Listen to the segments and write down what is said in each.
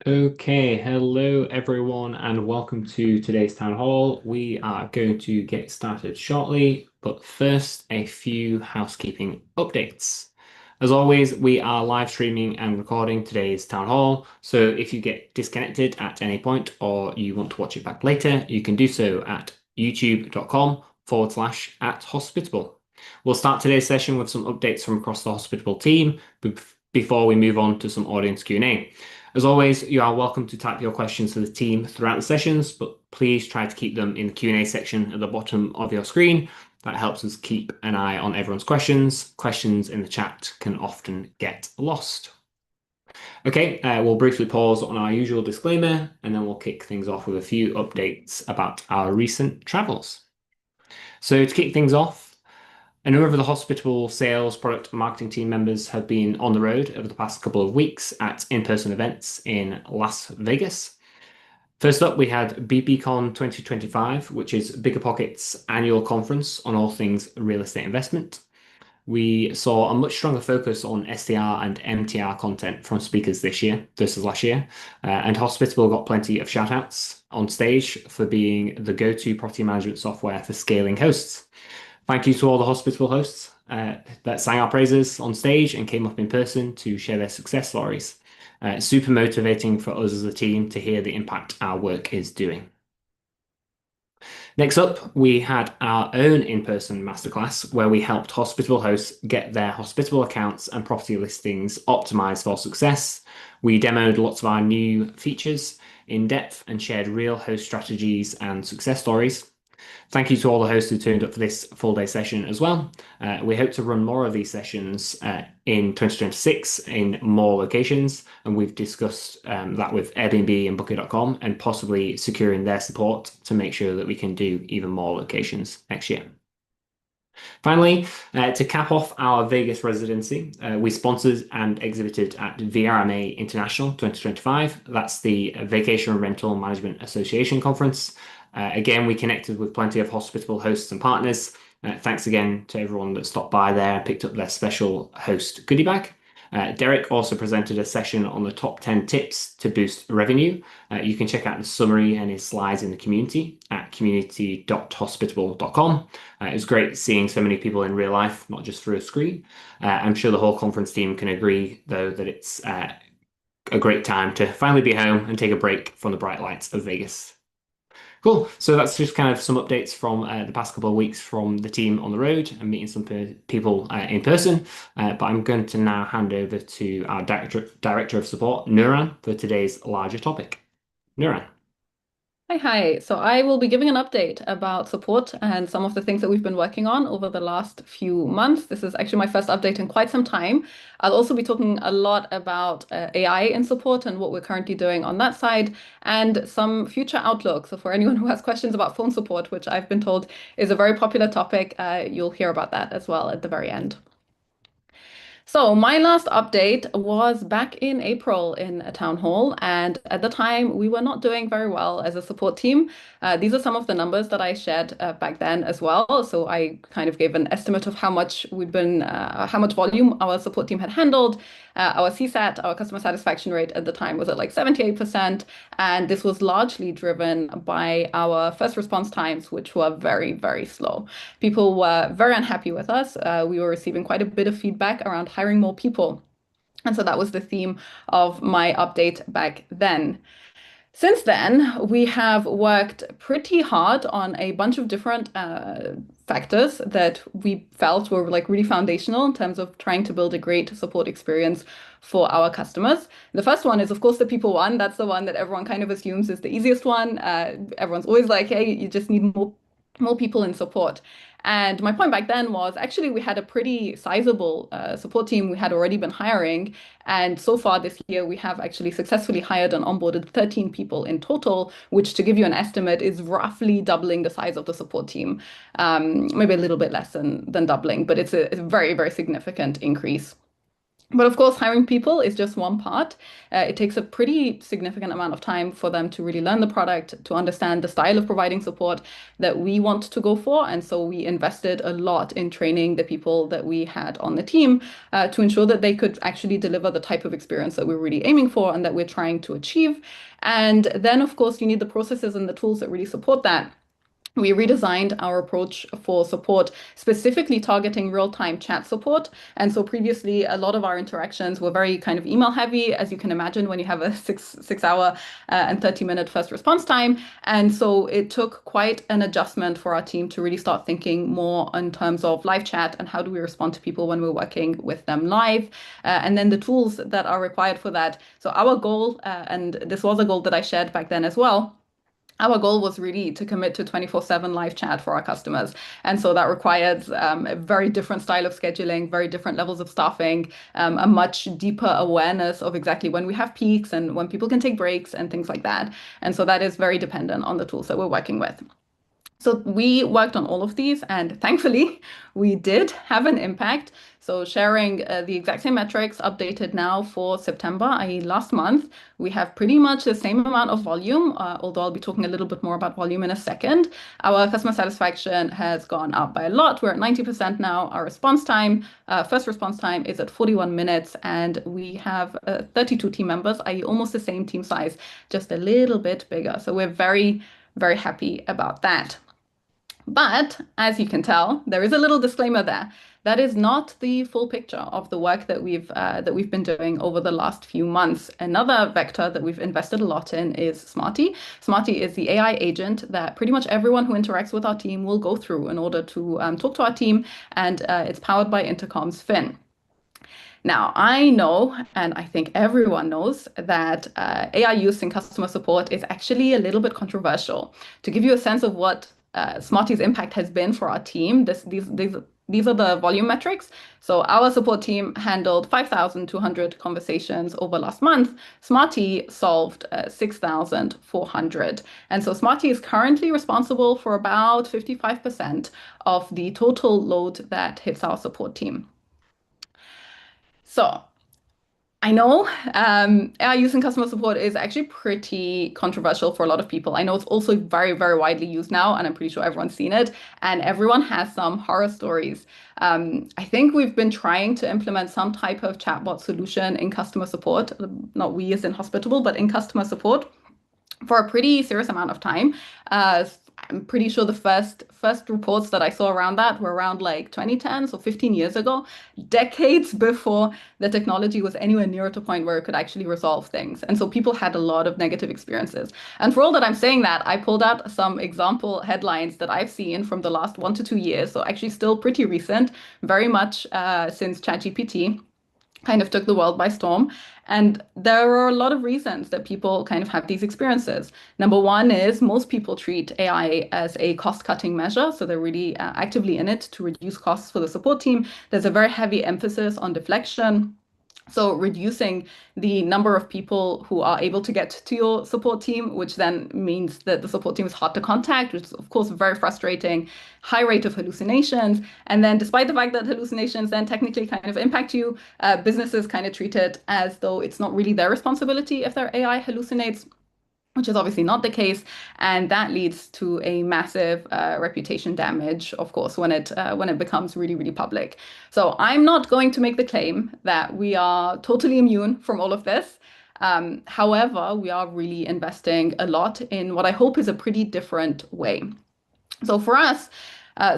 Okay, hello everyone, and welcome to today's town hall. We are going to get started shortly, but first, a few housekeeping updates. As always, we are live streaming and recording today's town hall, so if you get disconnected at any point or you want to watch it back later, you can do so at youtube.com/@hospitable. We'll start today's session with some updates from across the Hospitable team before we move on to some audience Q&A. As always, you are welcome to type your questions to the team throughout the sessions, but please try to keep them in the Q&A section at the bottom of your screen. That helps us keep an eye on everyone's questions. Questions in the chat can often get lost. Okay, we'll briefly pause on our usual disclaimer, and then we'll kick things off with a few updates about our recent travels. So to kick things off, a number of the Hospitable sales, product, and marketing team members have been on the road over the past couple of weeks at in-person events in Las Vegas. First up, we had BBCon 2025, which is BiggerPockets' annual conference on all things real estate investment. We saw a much stronger focus on STR and MTR content from speakers this year versus last year, and Hospitable got plenty of shout outs on stage for being the go-to property management software for scaling hosts. Thank you to all the Hospitable hosts that sang our praises on stage and came up in person to share their success stories. Super motivating for us as a team to hear the impact our work is doing. Next up, we had our own in-person masterclass where we helped Hospitable hosts get their Hospitable accounts and property listings optimized for success. We demoed lots of our new features in depth and shared real host strategies and success stories. Thank you to all the hosts who turned up for this full day session as well. We hope to run more of these sessions in 2026 in more locations, and we've discussed that with Airbnb and Booking.com and possibly securing their support to make sure that we can do even more locations next year. Finally, to cap off our Vegas residency, we sponsored and exhibited at VRMA International 2025. That's the Vacation Rental Management Association conference. Again, we connected with plenty of Hospitable hosts and partners. Thanks again to everyone that stopped by there and picked up their special host goodie bag. Derek also presented a session on the top 10 tips to boost revenue. You can check out the summary and his slides in the community at community.hospitable.com. It was great seeing so many people in real life, not just through a screen. I'm sure the whole conference team can agree, though, that it's a great time to finally be home and take a break from the bright lights of Vegas. Cool. So that's just kind of some updates from the past couple of weeks from the team on the road and meeting some people in person. But I'm going to now hand over to our director of support, Nuran, for today's larger topic. Nuran. Hi. So I will be giving an update about support and some of the things that we've been working on over the last few months. This is actually my first update in quite some time. I'll also be talking a lot about AI in support and what we're currently doing on that side and some future outlook. So for anyone who has questions about phone support, which I've been told is a very popular topic, you'll hear about that as well at the very end. So my last update was back in April in a town hall, and at the time we were not doing very well as a support team. These are some of the numbers that I shared back then as well. So I kind of gave an estimate of how much how much volume our support team had handled. Our CSAT, our customer satisfaction rate at the time was at like 78%, and this was largely driven by our first response times, which were very, very slow. People were very unhappy with us. We were receiving quite a bit of feedback around hiring more people. And so that was the theme of my update back then. Since then, we have worked pretty hard on a bunch of different factors that we felt were like really foundational in terms of trying to build a great support experience for our customers. The first one is, of course, the people one. That's the one that everyone kind of assumes is the easiest one. Everyone's always like, hey, you just need more people in support. And my point back then was actually we had a pretty sizable support team we had already been hiring. And so far this year, we have actually successfully hired and onboarded 13 people in total, which to give you an estimate is roughly doubling the size of the support team. Maybe a little bit less than doubling, but it's a very, very significant increase. But of course, hiring people is just one part. It takes a pretty significant amount of time for them to really learn the product, to understand the style of providing support that we want to go for. And so we invested a lot in training the people that we had on the team to ensure that they could actually deliver the type of experience that we're really aiming for and that we're trying to achieve. And then, of course, you need the processes and the tools that really support that. We redesigned our approach for support, specifically targeting real-time chat support. And so previously, a lot of our interactions were very kind of email heavy, as you can imagine, when you have a six hour and 30-minute first response time. And so it took quite an adjustment for our team to really start thinking more in terms of live chat and how do we respond to people when we're working with them live, and then the tools that are required for that. So our goal, and this was a goal that I shared back then as well, our goal was really to commit to 24/7 live chat for our customers. And so that requires a very different style of scheduling, very different levels of staffing, a much deeper awareness of exactly when we have peaks and when people can take breaks and things like that. And so that is very dependent on the tools that we're working with. So we worked on all of these, and thankfully, we did have an impact. So sharing the exact same metrics updated now for September, i.e. last month, we have pretty much the same amount of volume, although I'll be talking a little bit more about volume in a second. Our customer satisfaction has gone up by a lot. We're at 90% now. Our response time, first response time is at 41 minutes, and we have 32 team members, i.e. almost the same team size, just a little bit bigger. So we're very, very happy about that. But as you can tell, there is a little disclaimer there. That is not the full picture of the work that we've been doing over the last few months. Another vector that we've invested a lot in is Smarty. Smarty is the AI agent that pretty much everyone who interacts with our team will go through in order to talk to our team, and it's powered by Intercom's Fin. Now, I know, and I think everyone knows, that AI use in customer support is actually a little bit controversial. To give you a sense of what Smarty's impact has been for our team, these are the volume metrics. So our support team handled 5,200 conversations over last month. Smarty solved 6,400. And so Smarty is currently responsible for about 55% of the total load that hits our support team. So I know AI use in customer support is actually pretty controversial for a lot of people. I know it's also very, very widely used now, and I'm pretty sure everyone's seen it, and everyone has some horror stories. I think we've been trying to implement some type of chatbot solution in customer support, not we as in Hospitable, but in customer support for a pretty serious amount of time. I'm pretty sure the first reports that I saw around that were around like 2010, so 15 years ago, decades before the technology was anywhere near to a point where it could actually resolve things. And so people had a lot of negative experiences. And for all that I'm saying that, I pulled out some example headlines that I've seen from the last 1 to 2 years, so actually still pretty recent, very much since ChatGPT kind of took the world by storm. And there are a lot of reasons that people kind of have these experiences. Number one is most people treat AI as a cost-cutting measure. So they're really actively in it to reduce costs for the support team. There's a very heavy emphasis on deflection. So reducing the number of people who are able to get to your support team, which then means that the support team is hard to contact, which is of course very frustrating, high rate of hallucinations. And then despite the fact that hallucinations then technically kind of impact you, businesses kind of treat it as though it's not really their responsibility if their AI hallucinates, which is obviously not the case, and that leads to a massive reputation damage, of course, when it becomes really, really public. So I'm not going to make the claim that we are totally immune from all of this. However, we are really investing a lot in what I hope is a pretty different way. So for us,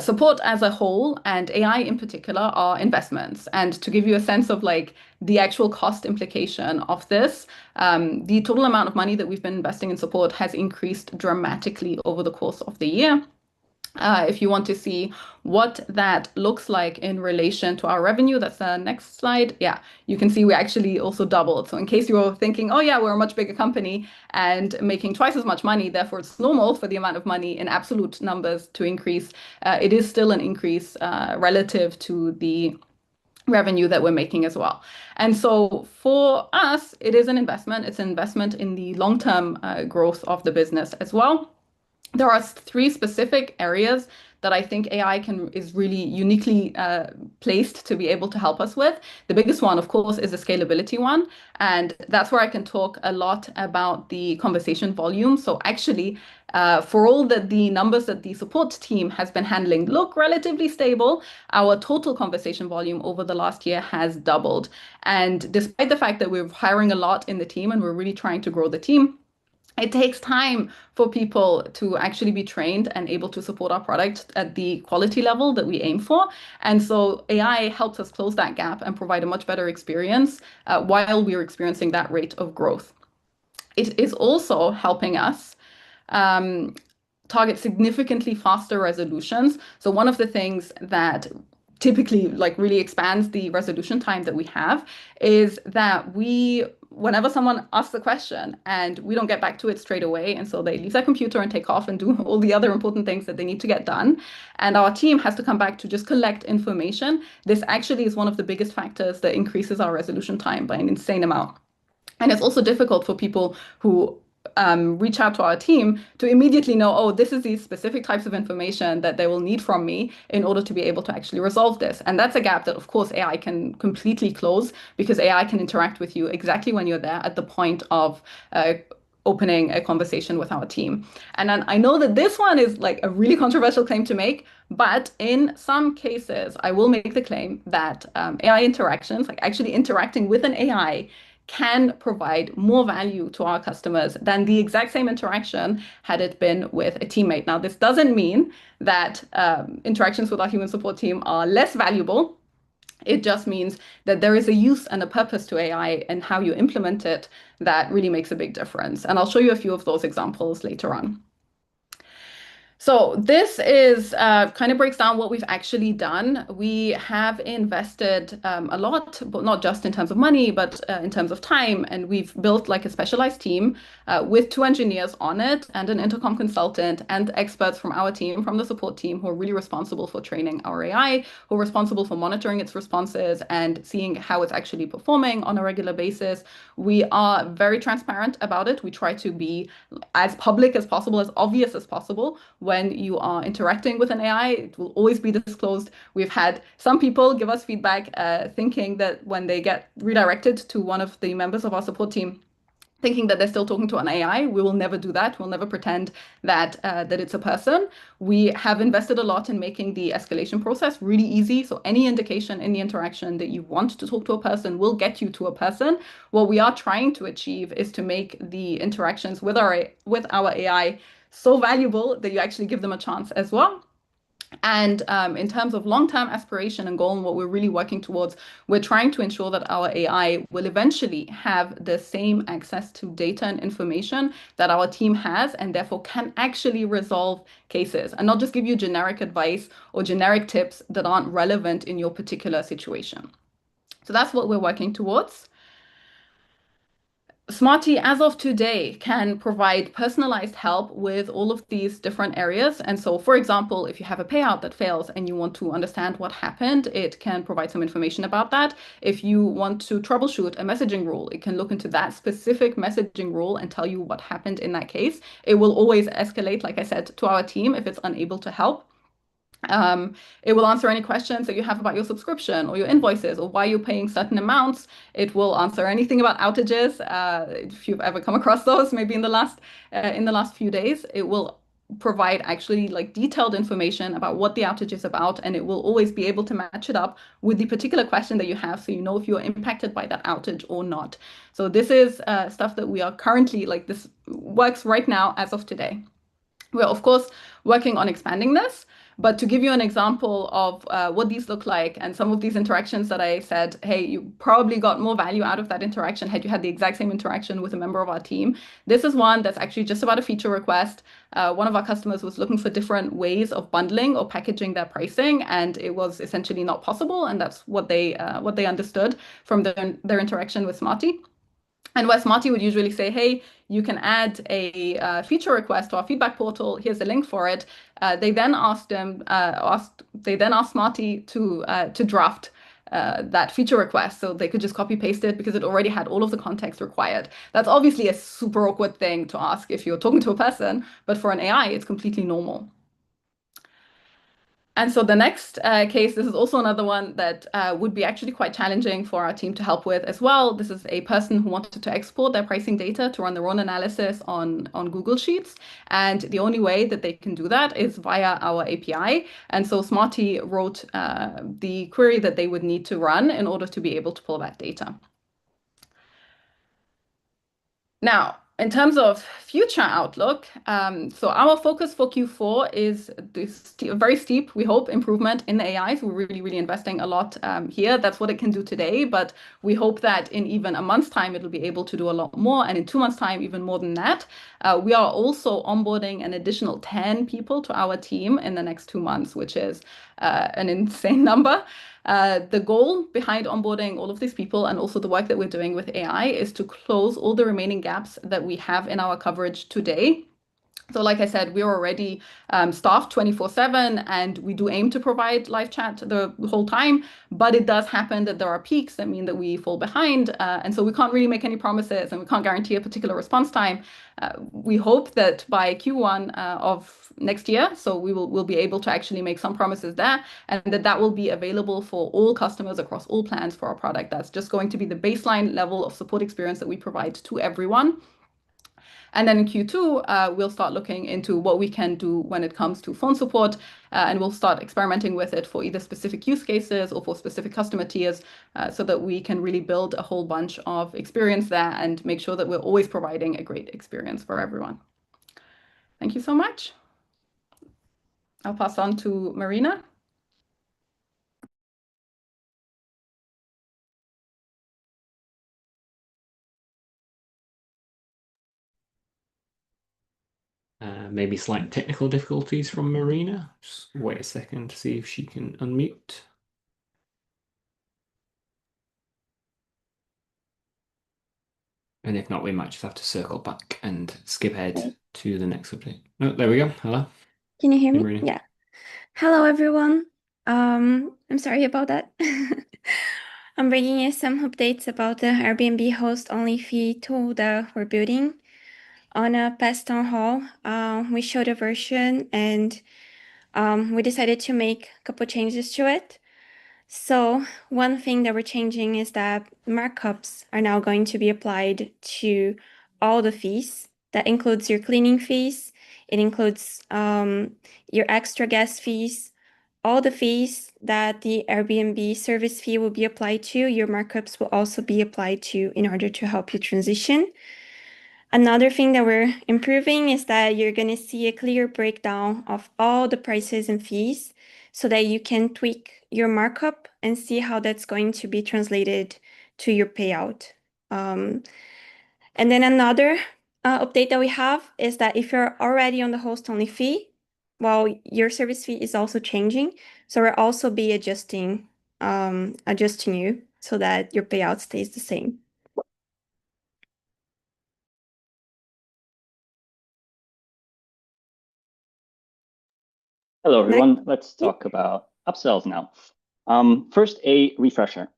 support as a whole and AI in particular are investments. And to give you a sense of like the actual cost implication of this, the total amount of money that we've been investing in support has increased dramatically over the course of the year. If you want to see what that looks like in relation to our revenue, that's the next slide. Yeah, you can see we actually also doubled. So in case you're thinking, oh yeah, we're a much bigger company and making twice as much money, therefore it's normal for the amount of money in absolute numbers to increase, it is still an increase relative to the revenue that we're making as well. And so for us, it is an investment. It's an investment in the long-term growth of the business as well. There are three specific areas that I think AI is really uniquely placed to be able to help us with. The biggest one, of course, is the scalability one. And that's where I can talk a lot about the conversation volume. So actually, for all the numbers that the support team has been handling look relatively stable, our total conversation volume over the last year has doubled. And despite the fact that we're hiring a lot in the team and we're really trying to grow the team, it takes time for people to actually be trained and able to support our product at the quality level that we aim for. And so AI helps us close that gap and provide a much better experience while we're experiencing that rate of growth. It is also helping us um, target significantly faster resolutions. So one of the things that typically like really expands the resolution time that we have is that whenever someone asks a question and we don't get back to it straight away, and so they leave their computer and take off and do all the other important things that they need to get done, and our team has to come back to just collect information, this actually is one of the biggest factors that increases our resolution time by an insane amount. And it's also difficult for people who reach out to our team to immediately know, oh, this is these specific types of information that they will need from me in order to be able to actually resolve this. And that's a gap that, of course, AI can completely close because AI can interact with you exactly when you're there at the point of opening a conversation with our team. And then I know that this one is like a really controversial claim to make, but in some cases, I will make the claim that AI interactions, like actually interacting with an AI, can provide more value to our customers than the exact same interaction had it been with a teammate. Now, this doesn't mean that interactions with our human support team are less valuable. It just means that there is a use and a purpose to AI and how you implement it that really makes a big difference. And I'll show you a few of those examples later on. So this is kind of breaks down what we've actually done. We have invested a lot, but not just in terms of money, but in terms of time. And we've built like a specialized team with 2 engineers on it and an intercom consultant and experts from our team, from the support team, who are really responsible for training our AI, who are responsible for monitoring its responses and seeing how it's actually performing on a regular basis. We are very transparent about it. We try to be as public as possible, as obvious as possible. When you are interacting with an AI, it will always be disclosed. We've had some people give us feedback thinking that when they get redirected to one of the members of our support team, thinking that they're still talking to an AI. We will never do that. We'll never pretend that that it's a person. We have invested a lot in making the escalation process really easy. So any indication in the interaction that you want to talk to a person will get you to a person. What we are trying to achieve is to make the interactions with our AI so valuable that you actually give them a chance as well. And in terms of long-term aspiration and goal and what we're really working towards, we're trying to ensure that our AI will eventually have the same access to data and information that our team has, and therefore can actually resolve cases and not just give you generic advice or generic tips that aren't relevant in your particular situation. So that's what we're working towards. Smarty, as of today, can provide personalized help with all of these different areas. And so, for example, if you have a payout that fails and you want to understand what happened, it can provide some information about that. If you want to troubleshoot a messaging rule, it can look into that specific messaging rule and tell you what happened in that case. It will always escalate, like I said, to our team if it's unable to help. It will answer any questions that you have about your subscription or your invoices or why you're paying certain amounts. It will answer anything about outages. If you've ever come across those, maybe in the last few days, it will provide actually like detailed information about what the outage is about, and it will always be able to match it up with the particular question that you have, so you know if you're impacted by that outage or not. So this is stuff that we are currently like this works right now as of today. We're of course working on expanding this. But to give you an example of what these look like and some of these interactions that I said, hey, you probably got more value out of that interaction had you had the exact same interaction with a member of our team. This is one that's actually just about a feature request. One of our customers was looking for different ways of bundling or packaging their pricing, and it was essentially not possible. And that's what they understood from their interaction with Smarty. And where Smarty would usually say, hey, you can add a feature request to our feedback portal. Here's a link for it. They then asked Smarty to draft that feature request so they could just copy paste it because it already had all of the context required. That's obviously a super awkward thing to ask if you're talking to a person, but for an AI, it's completely normal. And so the next case, this is also another one that would be actually quite challenging for our team to help with as well. This is a person who wanted to export their pricing data to run their own analysis on Google Sheets. And the only way that they can do that is via our API. And so Smarty wrote the query that they would need to run in order to be able to pull that data. Now, in terms of future outlook, so our focus for Q4 is this very steep, we hope, improvement in the AI. So we're really, really investing a lot here. That's what it can do today, but we hope that in even a month's time, it'll be able to do a lot more. And in 2 months' time, even more than that. We are also onboarding an additional 10 people to our team in the next 2 months, which is an insane number. The goal behind onboarding all of these people and also the work that we're doing with AI is to close all the remaining gaps that we have in our coverage today. So like I said, we're already staffed 24/7 and we do aim to provide live chat the whole time, but it does happen that there are peaks that mean that we fall behind. And so we can't really make any promises and we can't guarantee a particular response time. We hope that by Q1 of next year, so we'll be able to actually make some promises there and that will be available for all customers across all plans for our product. That's just going to be the baseline level of support experience that we provide to everyone. And then in Q2, we'll start looking into what we can do when it comes to phone support, and we'll start experimenting with it for either specific use cases or for specific customer tiers, so that we can really build a whole bunch of experience there and make sure that we're always providing a great experience for everyone. Thank you so much. I'll pass on to Marina. Maybe slight technical difficulties from Marina. Just wait a second to see if she can unmute. And if not, we might just have to circle back and skip ahead to the next update. Oh, there we go. Hello. Can you hear Hey, me? Marina. Yeah. Hello, everyone. I'm sorry about that. I'm bringing you some updates about the Airbnb Host-Only Fee tool that we're building. On a past town hall, we showed a version and we decided to make a couple changes to it. So one thing that we're changing is that markups are now going to be applied to all the fees. That includes your cleaning fees. It includes your extra guest fees, all the fees that the Airbnb service fee will be applied to. Your markups will also be applied to in order to help you transition. Another thing that we're improving is that you're going to see a clear breakdown of all the prices and fees so that you can tweak your markup and see how that's going to be translated to your payout. And then another update that we have is that if you're already on the host-only fee, well, your service fee is also changing. So we'll also be adjusting you so that your payout stays the same. Hello, everyone. Let's talk about upsells now. First, a refresher.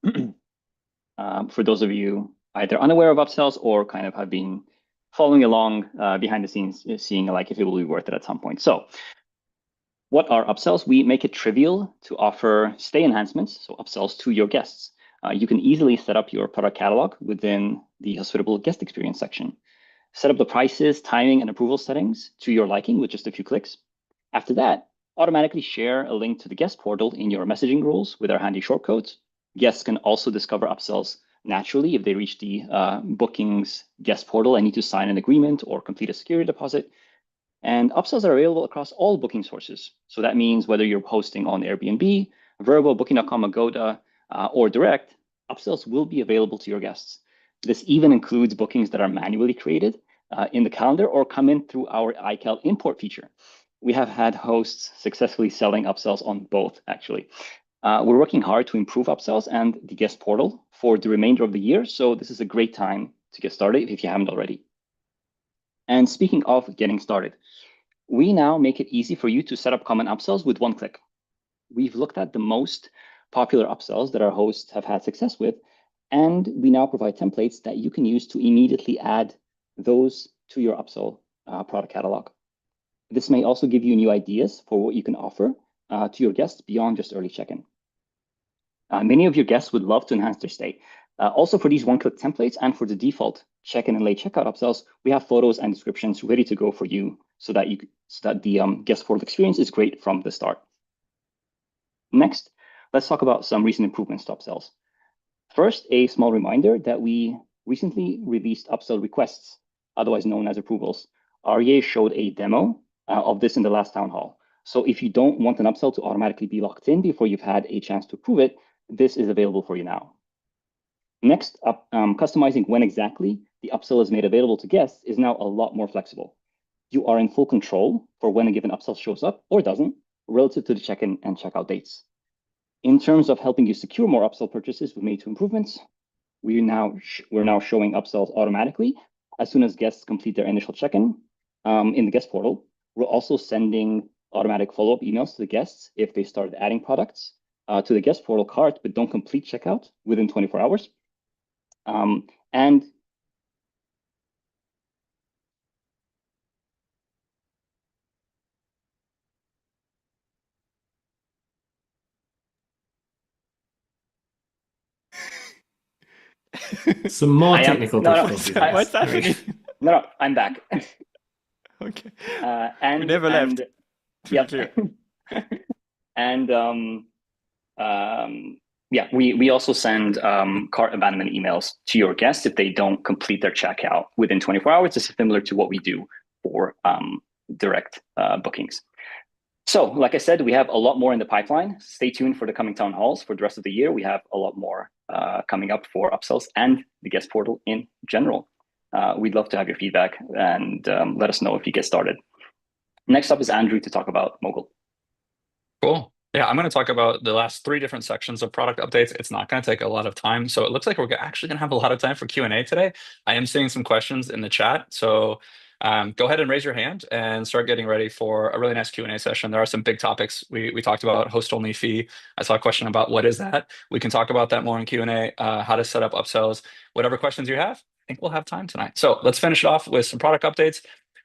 For those of you either unaware of upsells or kind of have been following along behind the scenes, seeing like if it will be worth it at some point. So what are upsells? We make it trivial to offer stay enhancements, so upsells to your guests. You can easily set up your product catalog within the Hospitable guest experience section. Set up the prices, timing, and approval settings to your liking with just a few clicks. After that, automatically share a link to the guest portal in your messaging rules with our handy shortcodes. Guests can also discover upsells naturally if they reach the bookings guest portal and need to sign an agreement or complete a security deposit. And upsells are available across all booking sources. So that means whether you're hosting on Airbnb, Vrbo, Booking.com, Agoda, or Direct, upsells will be available to your guests. This even includes bookings that are manually created in the calendar or come in through our iCal import feature. We have had hosts successfully selling upsells on both, actually. We're working hard to improve upsells and the guest portal for the remainder of the year. So this is a great time to get started if you haven't already. And speaking of getting started, we now make it easy for you to set up common upsells with one click. We've looked at the most popular upsells that our hosts have had success with, and we now provide templates that you can use to immediately add those to your upsell product catalog. This may also give you new ideas for what you can offer to your guests beyond just early check-in. Many of your guests would love to enhance their stay. Also for these one-click templates and for the default check-in and late checkout upsells, we have photos and descriptions ready to go for you so that the guest portal experience is great from the start. Next, let's talk about some recent improvements to upsells. First, a small reminder that we recently released upsell requests, otherwise known as approvals. REA showed a demo of this in the last town hall. So if you don't want an upsell to automatically be locked in before you've had a chance to approve it, this is available for you now. Next, customizing when exactly the upsell is made available to guests is now a lot more flexible. You are in full control for when a given upsell shows up or doesn't, relative to the check-in and checkout dates. In terms of helping you secure more upsell purchases, we made 2 improvements. We're now showing upsells automatically as soon as guests complete their initial check-in in the guest portal. We're also sending automatic follow-up emails to the guests if they started adding products to the guest portal cart but don't complete checkout within 24 hours. And Some more technical difficulties. What's happening? No, I'm back. Okay. And we never left. Yep. And yeah, we also send cart abandonment emails to your guests if they don't complete their checkout within 24 hours. This is similar to what we do for direct bookings. So, like I said, we have a lot more in the pipeline. Stay tuned for the coming town halls for the rest of the year. We have a lot more coming up for upsells and the guest portal in general. We'd love to have your feedback and let us know if you get started. Next up is Andrew to talk about Mogul. Cool. Yeah, I'm going to talk about the last 3 different sections of product updates. It's not going to take a lot of time. So it looks like we're actually going to have a lot of time for Q&A today. I am seeing some questions in the chat. So go ahead and raise your hand and start getting ready for a really nice Q&A session. There are some big topics. We talked about host-only fee. I saw a question about what is that. We can talk about that more in Q&A, how to set up upsells, whatever questions you have. I think we'll have time tonight. So let's finish it off with some product updates.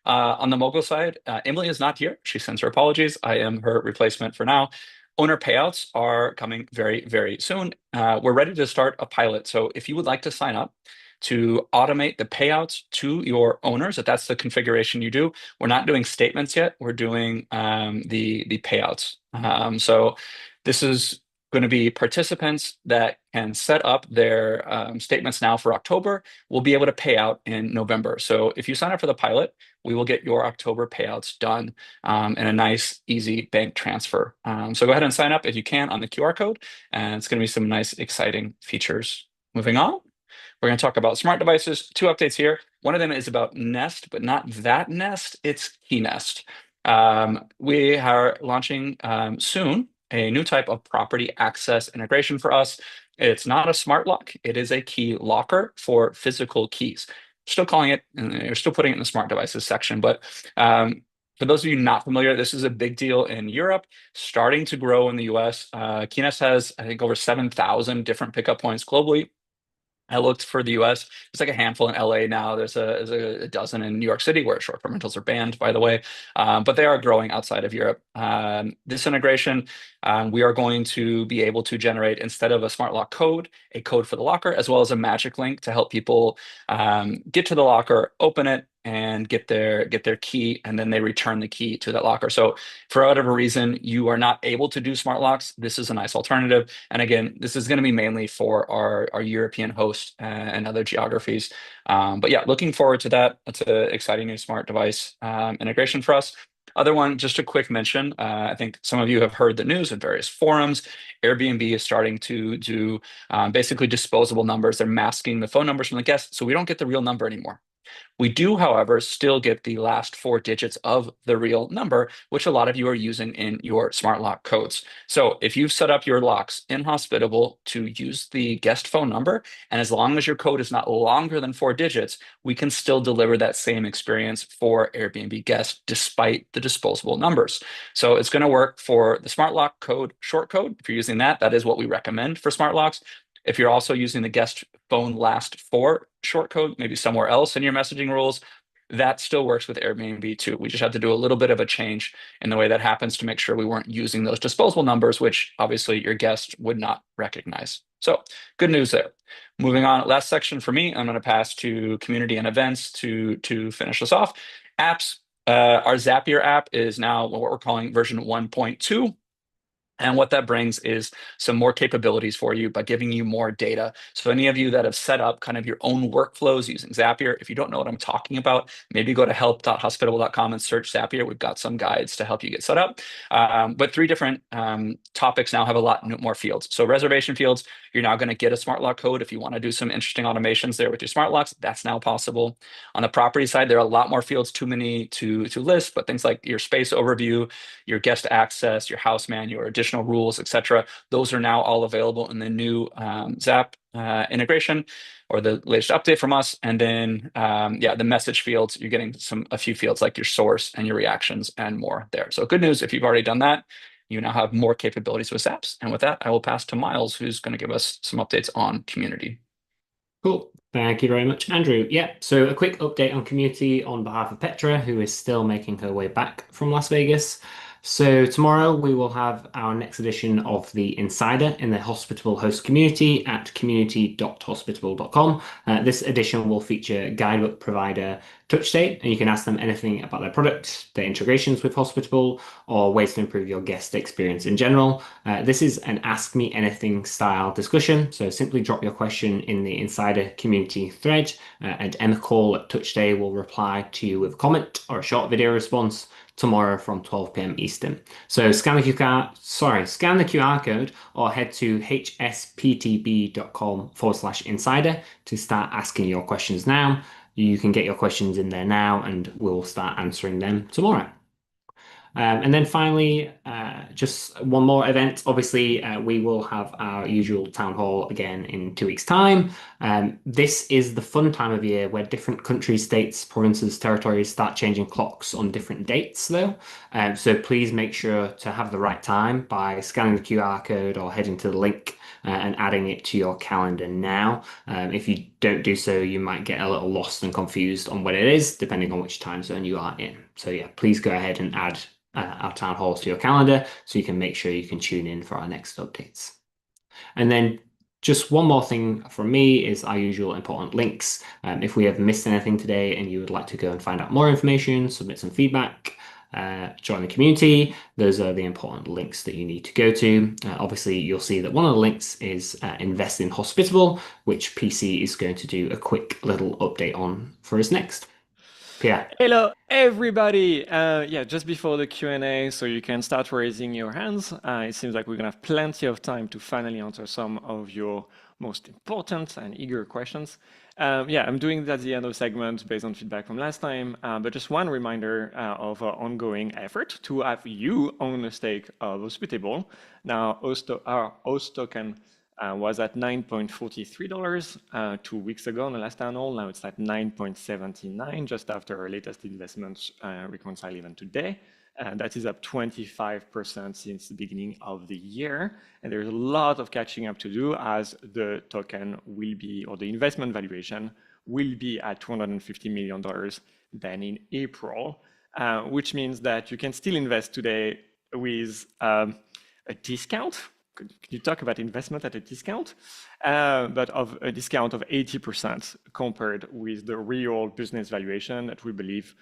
On the Mogul side, Emily is not here. She sends her apologies. I am her replacement for now. Owner payouts are coming very, very soon. We're ready to start a pilot. So if you would like to sign up to automate the payouts to your owners, if that's the configuration you do, we're not doing statements yet. We're doing the payouts. So this is going to be participants that can set up their statements now for October. We'll be able to pay out in November. So if you sign up for the pilot, we will get your October payouts done in a nice, easy bank transfer. So go ahead and sign up if you can on the QR code, and it's going to be some nice, exciting features. Moving on, we're going to talk about smart devices. 2 updates here. One of them is about Nest, but not that Nest. It's Key Nest. We are launching soon a new type of property access integration for us. It's not a smart lock. It is a key locker for physical keys. Still calling it, and you're still putting it in the smart devices section. But for those of you not familiar, this is a big deal in Europe, starting to grow in the US. Key Nest has, I think, over 7,000 different pickup points globally. I looked for the US. There's like a handful in LA now. There's a dozen in New York City where short-term rentals are banned, by the way. But they are growing outside of Europe. This integration, we are going to be able to generate, instead of a smart lock code, a code for the locker, as well as a magic link to help people get to the locker, open it, and get their key, and then they return the key to that locker. So for whatever reason you are not able to do smart locks, this is a nice alternative. And again, this is going to be mainly for our European hosts and other geographies. But yeah, looking forward to that. That's an exciting new smart device integration for us. Other one, just a quick mention. I think some of you have heard the news in various forums. Airbnb is starting to do basically disposable numbers. They're masking the phone numbers from the guests, so we don't get the real number anymore. We do, however, still get the last 4 digits of the real number, which a lot of you are using in your smart lock codes. So if you've set up your locks in Hospitable to use the guest phone number, and as long as your code is not longer than 4 digits, we can still deliver that same experience for Airbnb guests despite the disposable numbers. So it's going to work for the smart lock code, short code. If you're using that, that is what we recommend for smart locks. If you're also using the guest phone last 4 short code, maybe somewhere else in your messaging rules, That still works with Airbnb too. We just had to do a little bit of a change in the way that happens to make sure we weren't using those disposable numbers, which obviously your guest would not recognize. So good news there. Moving on, last section for me, I'm going to pass to community and events to finish this off. Apps. Our Zapier app is now what we're calling version 1.2. And what that brings is some more capabilities for you by giving you more data. So any of you that have set up kind of your own workflows using Zapier, if you don't know what I'm talking about, maybe go to help.hospitable.com and search Zapier. We've got some guides to help you get set up. But 3 different topics now have a lot more fields. So reservation fields, you're now going to get a smart lock code. If you want to do some interesting automations there with your smart locks, that's now possible. On the property side, there are a lot more fields, too many to list, but things like your space overview, your guest access, your house manual, your additional rules, etc. Those are now all available in the new Zap integration or the latest update from us. And then, the message fields, you're getting a few fields like your source and your reactions and more there. So good news, if you've already done that, you now have more capabilities with Zaps. And with that, I will pass to Miles, who's going to give us some updates on community. Cool. Thank you very much, Andrew. Yeah, so a quick update on community on behalf of Petra, who is still making her way back from Las Vegas. So tomorrow we will have our next edition of the Insider in the Hospitable host community at community.hospitable.com. This edition will feature guidebook provider TouchState, and you can ask them anything about their product, their integrations with Hospitable, or ways to improve your guest experience in general. This is an Ask Me Anything style discussion, so simply drop your question in the Insider community thread, and Emma Cole at TouchState will reply to you with a comment or a short video response tomorrow from 12 p.m. Eastern. So scan the QR code or head to hsptb.com/insider to start asking your questions now. You can get your questions in there now and we'll start answering them tomorrow. And then finally, just one more event. Obviously, we will have our usual town hall again in 2 weeks' time. This is the fun time of year where different countries, states, provinces, territories start changing clocks on different dates, though. So please make sure to have the right time by scanning the QR code or heading to the link and adding it to your calendar now. If you don't do so, you might get a little lost and confused on what it is, depending on which time zone you are in. So yeah, please go ahead and add our town halls to your calendar so you can make sure you can tune in for our next updates. And then just one more thing from me is our usual important links. If we have missed anything today and you would like to go and find out more information, submit some feedback, join the community, those are the important links that you need to go to. Obviously, you'll see that one of the links is Invest in Hospitable, which PC is going to do a quick little update on for us next. Pierre. Hello, everybody. Just before the Q&A, so you can start raising your hands. It seems like we're going to have plenty of time to finally answer some of your most important and eager questions. I'm doing that at the end of the segment based on feedback from last time, but just one reminder of our ongoing effort to have you own a stake of Hospitable. Now, our host token was at $9.43 2 weeks ago on the last town hall. Now it's at $9.79 just after our latest investments reconcile even today. That is up 25% since the beginning of the year. And there's a lot of catching up to do as the token will be, or the investment valuation will be at $250 million then in April, which means that you can still invest today with a discount. Could you talk about investment at a discount, but of a discount of 80% compared with the real business valuation that we believe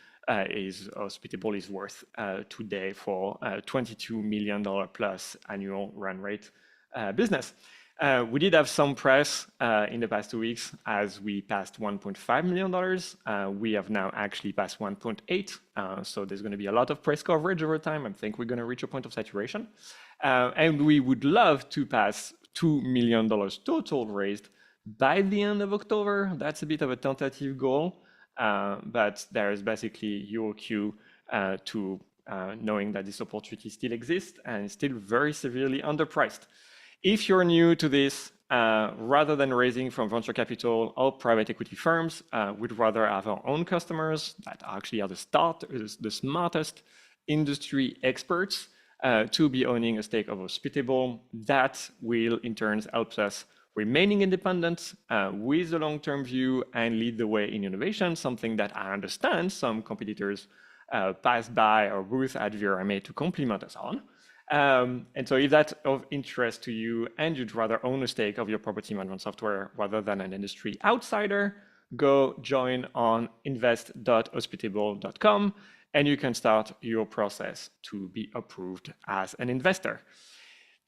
is Hospitable is worth today for $22 million plus annual run rate business. We did have some press in the past 2 weeks as we passed $1.5 million. We have now actually passed 1.8. So there's going to be a lot of press coverage over time. I think we're going to reach a point of saturation. And we would love to pass $2 million total raised by the end of October. That's a bit of a tentative goal, but there is basically your cue to knowing that this opportunity still exists and is still very severely underpriced. If you're new to this, rather than raising from venture capital or private equity firms, we'd rather have our own customers that actually are the smartest industry experts to be owning a stake of Hospitable. That will in turn help us remaining independent with a long-term view and lead the way in innovation, something that I understand some competitors pass by our booth at VRMA to compliment us on. And so if that's of interest to you and you'd rather own a stake of your property management software rather than an industry outsider, go join on invest.hospitable.com and you can start your process to be approved as an investor.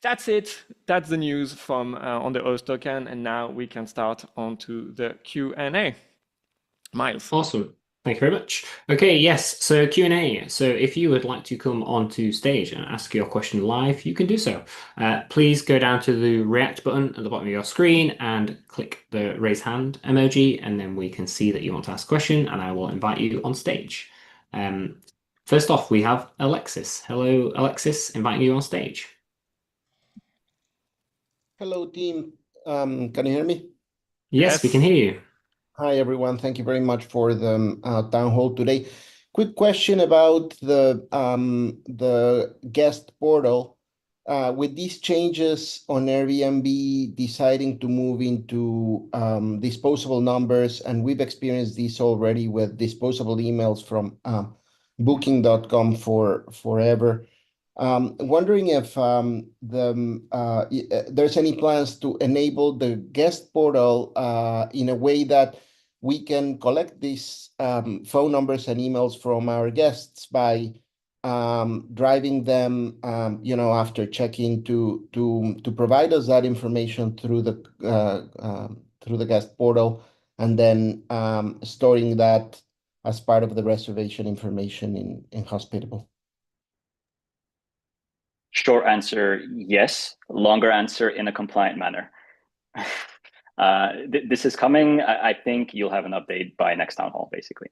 That's it. That's the news from on the host token. And now we can start onto the Q&A. Miles. Awesome. Thank you very much. Okay, yes, so Q&A. So if you would like to come onto stage and ask your question live, you can do so. Please go down to the react button at the bottom of your screen and click the raise hand emoji, and then we can see that you want to ask a question, and I will invite you on stage. First off, we have Alexis. Hello, Alexis, inviting you on stage. Hello, team. Can you hear me? Yes, we can hear you. Hi, everyone. Thank you very much for the town hall today. Quick question about the guest portal. With these changes on Airbnb deciding to move into disposable numbers, and we've experienced this already with disposable emails from Booking.com for forever. Wondering if there's any plans to enable the guest portal in a way that we can collect these phone numbers and emails from our guests by driving them, after check-in to provide us that information through the guest portal, and then storing that as part of the reservation information in Hospitable. Short answer, yes. Longer answer, in a compliant manner. This is coming. I think you'll have an update by next town hall, basically.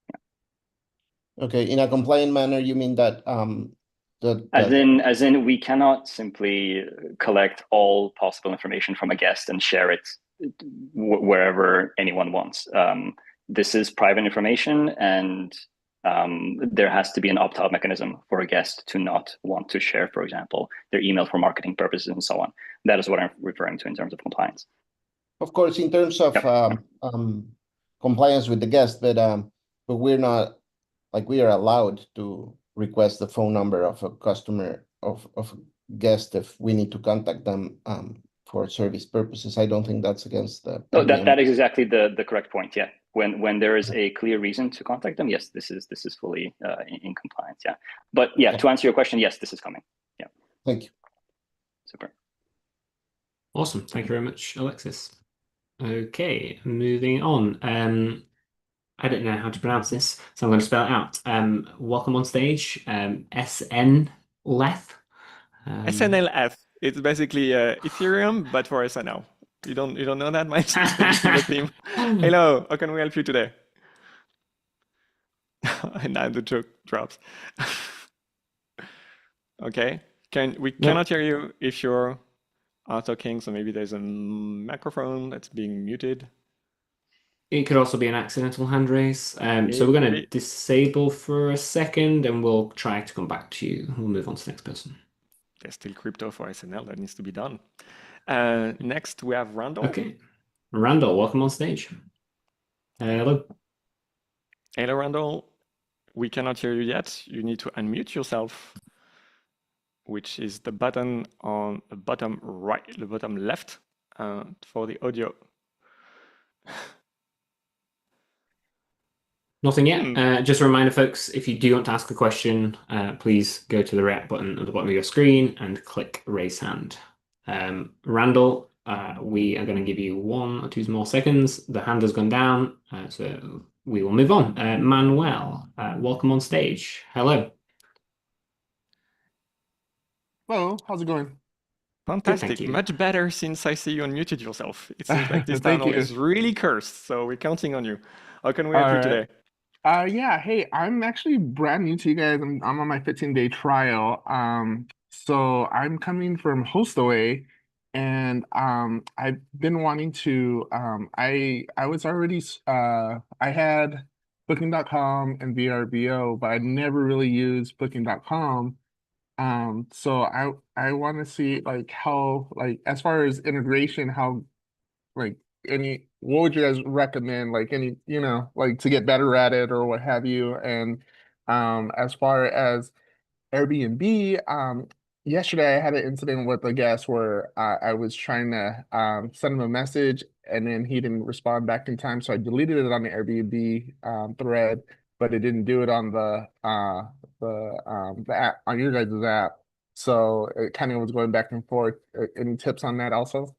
Yeah. Okay, in a compliant manner, you mean that as in we cannot simply collect all possible information from a guest and share it wherever anyone wants. This is private information, and there has to be an opt-out mechanism for a guest to not want to share, for example, their email for marketing purposes and so on. That is what I'm referring to in terms of compliance. Of course, in terms of compliance with the guest, but we're not, we are allowed to request the phone number of a customer, of a guest, if we need to contact them for service purposes. I don't think that's against the... No, that is exactly the correct point, yeah. When there is a clear reason to contact them, yes, this is fully in compliance, yeah. But yeah, to answer your question, yes, this is coming. Yeah. Thank you. Super. Awesome. Thank you very much, Alexis. Okay, moving on. I don't know how to pronounce this, so I'm going to spell it out. Welcome on stage, SNLeth. SNLF. It's basically Ethereum, but for SNL. You don't know that, Mike? The team. Hello, how can we help you today? And now the joke drops. Okay, we cannot hear you if you're talking, so maybe there's a microphone that's being muted. It could also be an accidental hand raise. So we're going to disable for a second, and we'll try to come back to you. We'll move on to the next person. There's still crypto for SNL that needs to be done. Next, we have Randall. Okay. Randall, welcome on stage. Hello. Hello, Randall. We cannot hear you yet. You need to unmute yourself, which is the button on the bottom right, the bottom left for the audio. Nothing yet. Just a reminder, folks, if you do want to ask a question, please go to the react button at the bottom of your screen and click raise hand. Randall, we are going to give you 1 or 2 more seconds. The hand has gone down, so we will move on. Manuel, welcome on stage. Hello. Hello, how's it going? Fantastic. Much better since I see you unmuted yourself. It seems like this channel is really cursed, so we're counting on you. How can we help you today? Yeah, hey, I'm actually brand new to you guys. I'm on my 15-day trial. So I'm coming from HostOA, and I've been wanting to I was already I had Booking.com and VRBO, but I never really used Booking.com. So I want to see like how, like, as far as integration, how, like, what would you guys recommend, like any, like to get better at it or what have you? And as far as Airbnb, yesterday I had an incident with a guest where I was trying to send him a message and then he didn't respond back in time, so I deleted it on the Airbnb thread, but it didn't do it on the app, on your guys' app. So it kind of was going back and forth. Any tips on that also?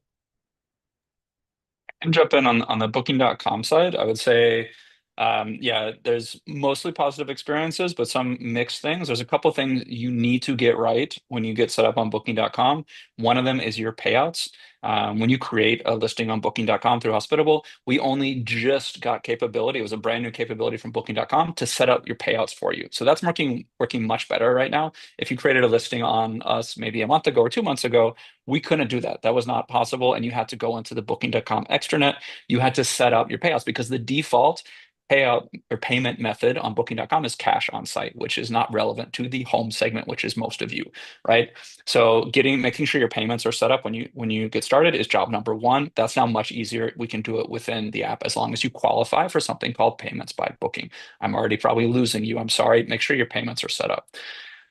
And jump in on the booking.com side. I would say, yeah, there's mostly positive experiences, but some mixed things. There's a couple things you need to get right when you get set up on booking.com. One of them is your payouts. When you create a listing on booking.com through Hospitable, we only just got capability. It was a brand new capability from booking.com to set up your payouts for you. So that's working much better right now. If you created a listing on us maybe a month ago or 2 months ago, we couldn't do that. That was not possible. And you had to go into the booking.com extranet. You had to set up your payouts because the default payout or payment method on booking.com is cash on site, which is not relevant to the home segment, which is most of you, right? So making sure your payments are set up when you get started is job number one. That's now much easier. We can do it within the app as long as you qualify for something called payments by booking. I'm already probably losing you. I'm sorry. Make sure your payments are set up.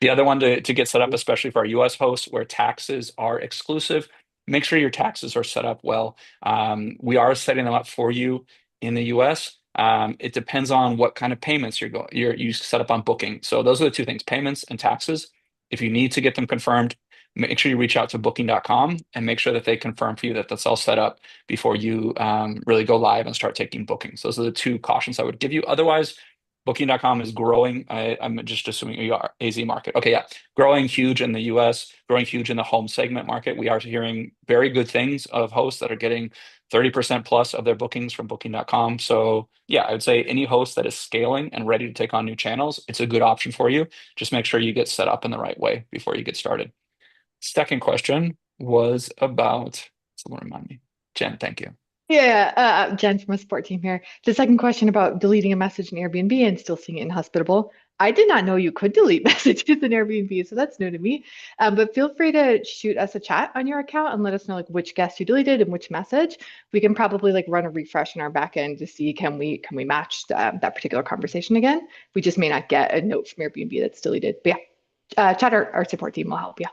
The other one to get set up, especially for our US hosts where taxes are exclusive, make sure your taxes are set up well. We are setting them up for you in the US. It depends on what kind of payments you set up on booking. So those are the two things, payments and taxes. If you need to get them confirmed, make sure you reach out to booking.com and make sure that they confirm for you that that's all set up before you really go live and start taking bookings. Those are the two cautions I would give you. Otherwise, booking.com is growing. I'm just assuming you are AZ market. Okay, yeah. Growing huge in the US, growing huge in the home segment market. We are hearing very good things of hosts that are getting 30% plus of their bookings from booking.com. So yeah, I would say any host that is scaling and ready to take on new channels, it's a good option for you. Just make sure you get set up in the right way before you get started. Second question was about, someone remind me. Jen, thank you. Yeah, Jen from a support team here. The second question about deleting a message in Airbnb and still seeing it in Hospitable. I did not know you could delete messages in Airbnb, so that's new to me. But feel free to shoot us a chat on your account and let us know like which guest you deleted and which message. We can probably like run a refresh in our backend to see can we match that particular conversation again. We just may not get a note from Airbnb that's deleted. But yeah, chat our support team will help you.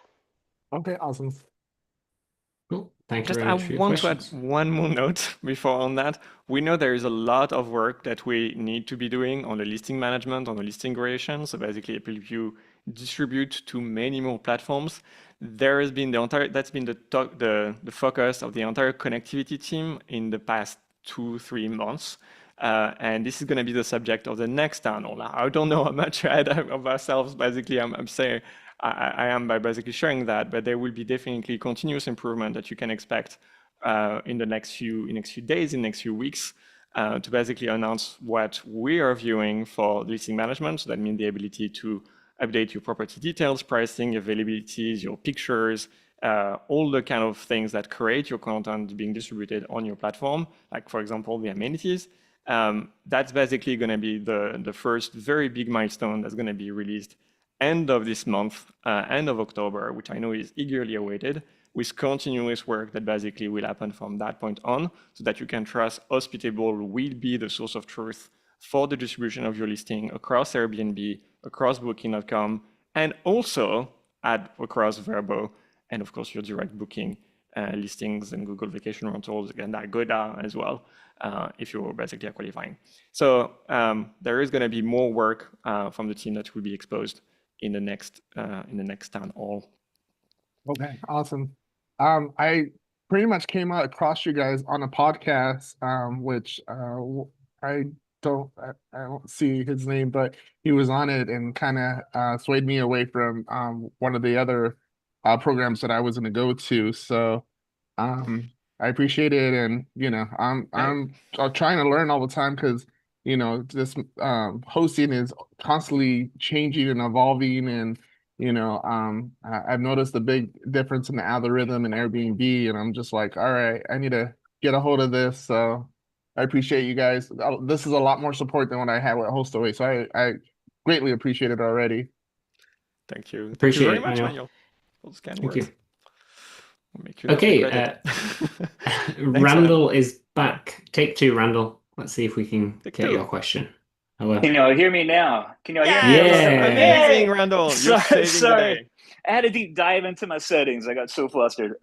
Okay, awesome. Cool. Thank you Just very I much for your want to add questions. one more note before on that. We know there is a lot of work that we need to be doing on the listing management, on the listing creation. So basically, if you distribute to many more platforms, there has been that's been the focus of the entire connectivity team in the past 2-3 months. And this is going to be the subject of the next town hall. I don't know how much ahead of ourselves. Basically, I'm saying I am by basically sharing that, but there will be definitely continuous improvement that you can expect in the next few days, in the next few weeks, to basically announce what we are viewing for listing management. So that means the ability to update your property details, pricing, availabilities, your pictures, all the kind of things that create your content being distributed on your platform, like for example, the amenities. That's basically going to be the first very big milestone that's going to be released end of this month, end of October, which I know is eagerly awaited, with continuous work that basically will happen from that point on, so that you can trust Hospitable will be the source of truth for the distribution of your listing across Airbnb, across Booking.com, and also across Vrbo, and of course your direct booking listings and Google Vacation Rentals, and Agoda as well, if you're basically qualifying. So there is going to be more work from the team that will be exposed in the next town hall. Okay, awesome. I pretty much came across you guys on a podcast, which I don't see his name, but he was on it and kind of swayed me away from one of the other programs that I was going to go to. So I appreciate it, and I'm trying to learn all the time because this hosting is constantly changing and evolving, and I've noticed a big difference in the algorithm in Airbnb, and I'm just like, all right, I need to get a hold of this. So I appreciate you guys. This is a lot more support than what I had with Host-Away, so I greatly appreciate it already. Thank you. Thank you Appreciate very it, much, Manuel. Manuel. Those kind Thank words. you. We'll make you the Okay, credit. Randall is back. Take two, Randall. Let's see if we can Take get two. your question. Hello. Can y'all hear me now? Can y'all hear me? Yeah. Amazing, Randall. You're saving the Sorry. day. I had a deep dive into my settings. I got so flustered.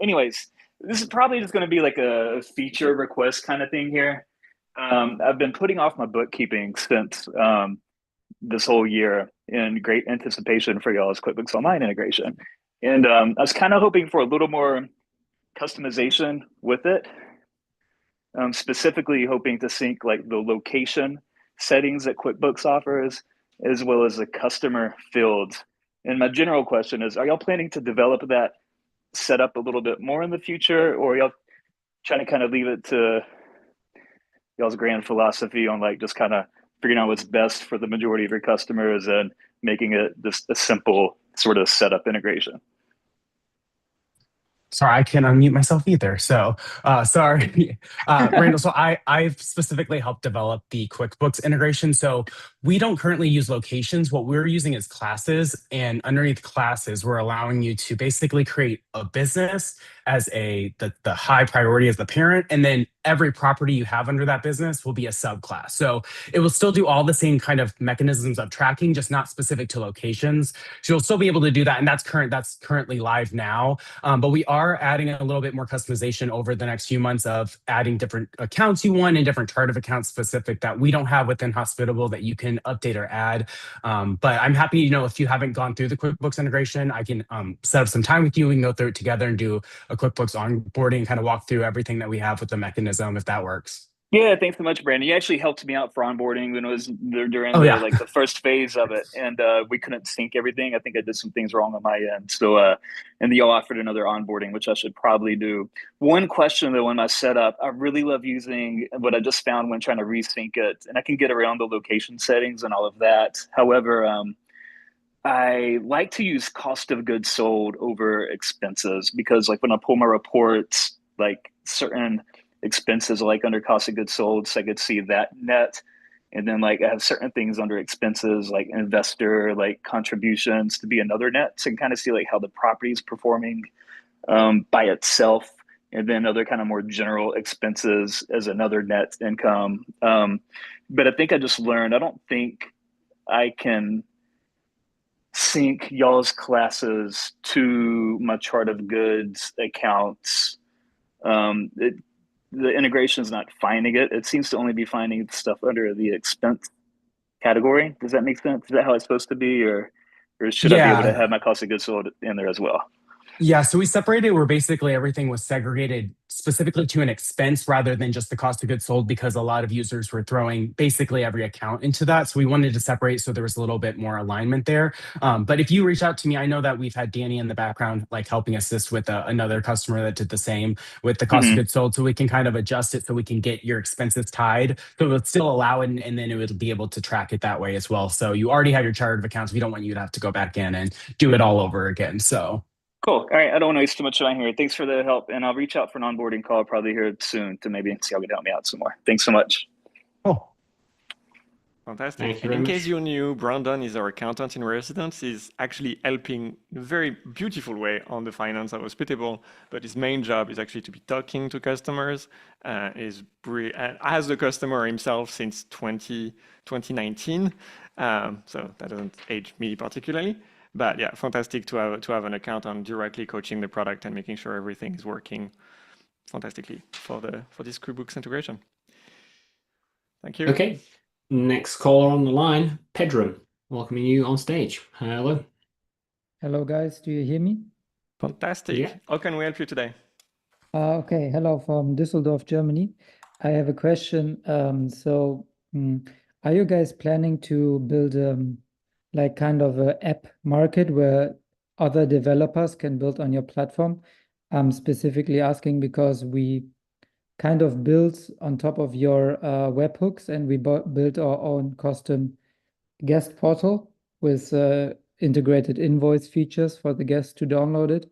Anyways, this is probably just going to be like a feature request kind of thing here. I've been putting off my bookkeeping since this whole year in great anticipation for y'all's QuickBooks Online integration. And I was kind of hoping for a little more customization with it. Specifically hoping to sync like the location settings that QuickBooks offers, as well as the customer fields. And my general question is, are y'all planning to develop that setup a little bit more in the future, or are y'all trying to kind of leave it to y'all's grand philosophy on like just kind of figuring out what's best for the majority of your customers and making it just a simple sort of setup integration? Sorry, I can't unmute myself either. So sorry, Randall. So I've specifically helped develop the QuickBooks integration. So we don't currently use locations. What we're using is classes, and underneath classes, we're allowing you to basically create a business as the high priority as the parent, and then every property you have under that business will be a subclass. So it will still do all the same kind of mechanisms of tracking, just not specific to locations. So you'll still be able to do that, and that's currently live now. But we are adding a little bit more customization over the next few months of adding different accounts you want and different chart of accounts specific that we don't have within Hospitable that you can update or add. But I'm happy, if you haven't gone through the QuickBooks integration, I can set up some time with you. We can go through it together and do a QuickBooks onboarding, kind of walk through everything that we have with the mechanism, if that works. Yeah, thanks so much, Brandon. You actually helped me out for onboarding when it was during the first phase of it, and we couldn't sync everything. I think I did some things wrong on my end. So, and y'all offered another onboarding, which I should probably do. One question though, on my setup, I really love using what I just found when trying to resync it, and I can get around the location settings and all of that. However, I like to use cost of goods sold over expenses because, like, when I pull my reports, like certain expenses like under cost of goods sold, so I could see that net, and then like I have certain things under expenses like investor like contributions to be another net, so I can kind of see like how the property is performing by itself, and then other kind of more general expenses as another net income. But I think I just learned I don't think I can sync y'all's classes to my chart of goods accounts. The integration is not finding it. It seems to only be finding stuff under the expense category. Does that make sense? Is that how it's supposed to be? Or should I be able to have my cost of goods sold in there as well? Yeah, so we separated where basically everything was segregated specifically to an expense rather than just the cost of goods sold, because a lot of users were throwing basically every account into that. So we wanted to separate so there was a little bit more alignment there. But if you reach out to me, I know that we've had Danny in the background like helping assist with another customer that did the same with the cost of goods sold. So we can kind of adjust it so we can get your expenses tied. So it would still allow it, and then it would be able to track it that way as well. So you already have your chart of accounts. We don't want you to have to go back in and do it all over again. So. Cool. All right. I don't want to waste too much time here. Thanks for the help. And I'll reach out for an onboarding call probably here soon to maybe see how you can help me out some more. Thanks so much. Oh. Fantastic. And in case you're new, Brandon is our accountant in residence. He's actually helping in a very beautiful way on the finance of Hospitable, but his main job is actually to be talking to customers. Has the customer himself since 2019. So that doesn't age me particularly. But yeah, fantastic to have an accountant directly coaching the product and making sure everything is working fantastically for this QuickBooks integration. Thank you. Okay, next caller on the line, Pedram, welcoming you on stage. Hello. Hello, guys. Do you hear me? Fantastic. Yeah. How can we help you today? Okay. Hello from Düsseldorf, Germany. I have a question. Are you guys planning to build like kind of an app market where other developers can build on your platform? I'm specifically asking because we kind of built on top of your webhooks, and we built our own custom guest portal with integrated invoice features for the guests to download it.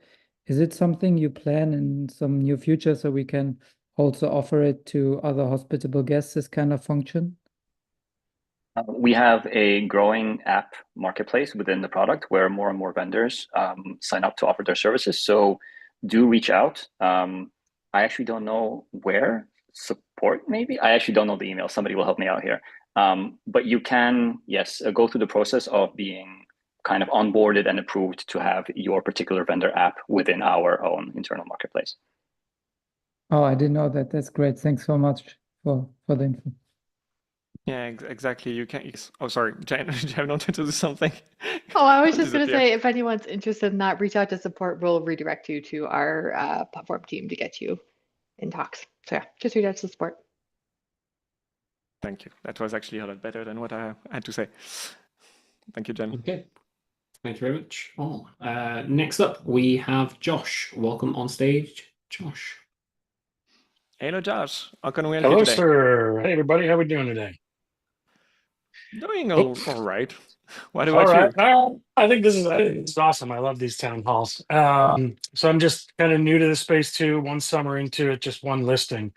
Is it something you plan in some new future so we can also offer it to other Hospitable guests, this kind of function? We have a growing app marketplace within the product where more and more vendors sign up to offer their services. So do reach out. I actually don't know where. Support, maybe? I actually don't know the email. Somebody will help me out here. But you can, yes, go through the process of being kind of onboarded and approved to have your particular vendor app within our own internal marketplace. Oh, I didn't know that. That's great. Thanks so much for the info. Yeah, exactly. You can. Oh, sorry, Jen, Jen wanted to do something. Oh, I was just going to say, if anyone's interested in that, reach out to support. We'll redirect you to our platform team to get you in talks. So yeah, just reach out to support. Thank you. That was actually a lot better than what I had to say. Thank you, Jen. Okay. Thank you very much. Oh, next up, we have Josh. Welcome on stage, Josh. Hello, Josh. How can we help you Hello, today? sir. Hey, everybody. How we doing today? Doing all right. What All about right. you? Well, I think this is awesome. I love these town halls. So I'm just kind of new to the space too. One summer into it, just one listing.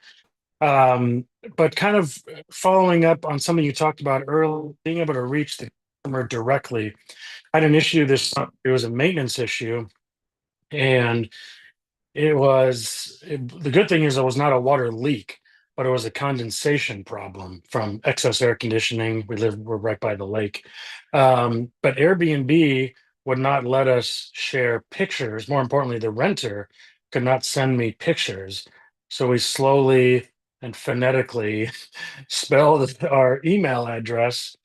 But kind of following up on something you talked about earlier, being able to reach the customer directly. I had an issue it was a maintenance issue, and the good thing is it was not a water leak, but it was a condensation problem from excess air conditioning. We're right by the lake. But Airbnb would not let us share pictures. More importantly, the renter could not send me pictures. So we slowly and phonetically spelled our email address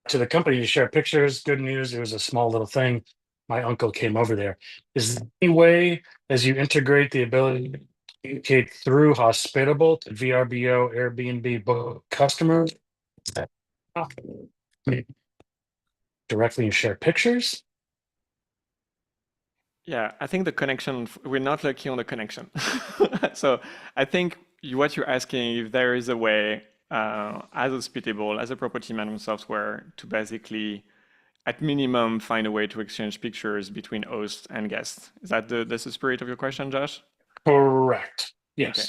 to the company to share pictures. Good news, it was a small little thing. My uncle came over there. Is there any way, as you integrate the ability to communicate through Hospitable to VRBO, Airbnb book customers, directly and share pictures? Yeah, I think the connection, we're not lucky on the connection. So I think what you're asking, if there is a way as Hospitable, as a property management software, to basically, at minimum, find a way to exchange pictures between hosts and guests. Is that that's the spirit of your question, Josh? Correct. Yes. Okay.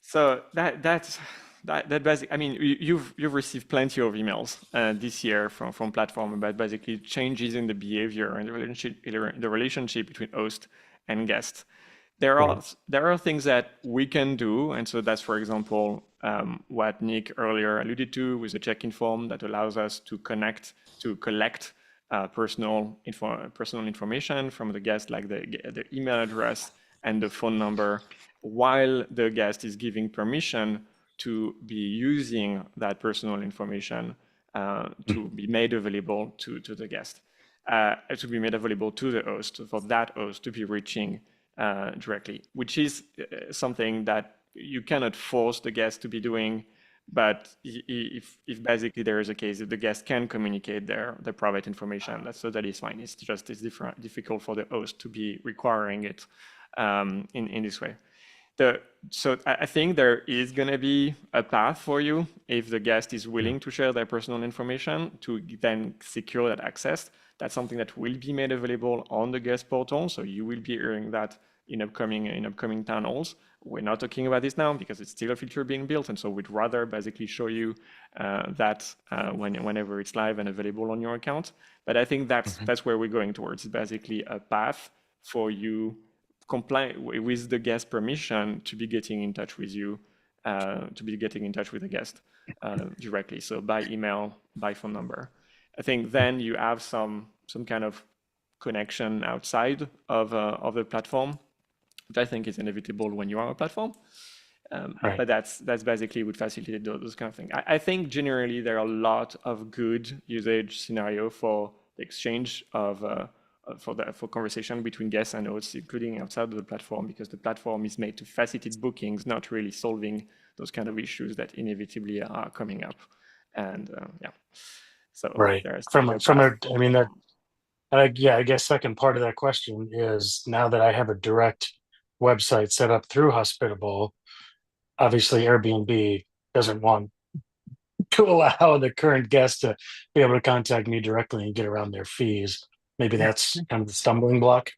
So that's basic. I mean, you've received plenty of emails this year from platform about basically changes in the behavior and the relationship between host and guest. There are things that we can do, and so that's, for example, what Nick earlier alluded to with the check-in form that allows us to collect personal information from the guest, like the email address and the phone number, while the guest is giving permission to be using that personal information to be made available to the guest, to be made available to the host, for that host to be reaching directly, which is something that you cannot force the guest to be doing. But if basically there is a case that the guest can communicate their private information, that's totally fine. It's just difficult for the host to be requiring it in this way. So I think there is going to be a path for you if the guest is willing to share their personal information to then secure that access. That's something that will be made available on the guest portal. So you will be hearing that in upcoming town halls. We're not talking about this now because it's still a feature being built. And so we'd rather basically show you that whenever it's live and available on your account. But I think that's where we're going towards. It's basically a path for you comply with the guest permission to be getting in touch with you, to be getting in touch with the guest directly. So by email, by phone number. I think then you have some kind of connection outside of the platform, which I think is inevitable when you are a platform. Right. But that's basically would facilitate those kind of things. I think generally there are a lot of good usage scenario for the exchange of for conversation between guests and hosts, including outside of the platform, because the platform is made to facilitate bookings, not really solving those kind of issues that inevitably are coming up. And yeah, so right. I guess second part of that question is, now that I have a direct website set up through Hospitable, obviously Airbnb doesn't want to allow the current guest to be able to contact me directly and get around their fees. Maybe that's kind of the stumbling block.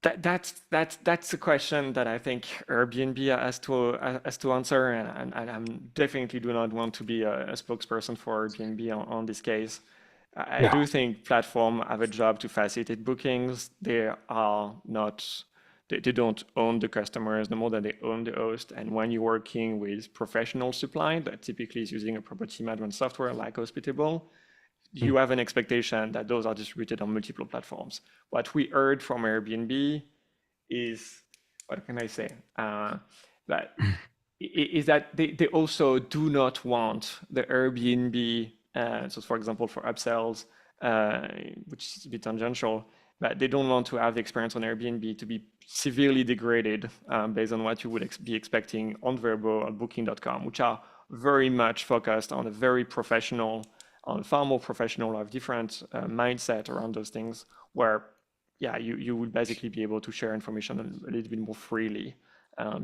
That's a question that I think Airbnb has to answer, and I'm definitely do not want to be a spokesperson for Airbnb on this case. I Yeah. do think platform have a job to facilitate bookings. They are not, they don't own the customers no more than they own the host. And when you're working with professional supply that typically is using a property management software like Hospitable, you have an expectation that those are distributed on multiple platforms. What we heard from Airbnb is, what can I say? That is that they also do not want the Airbnb, so for example, for upsells, which is a bit tangential, but they don't want to have the experience on Airbnb to be severely degraded based on what you would be expecting on Vrbo or Booking.com, which are very much focused on a very professional, on far more professional, have different mindset around those things, where yeah, you would basically be able to share information a little bit more freely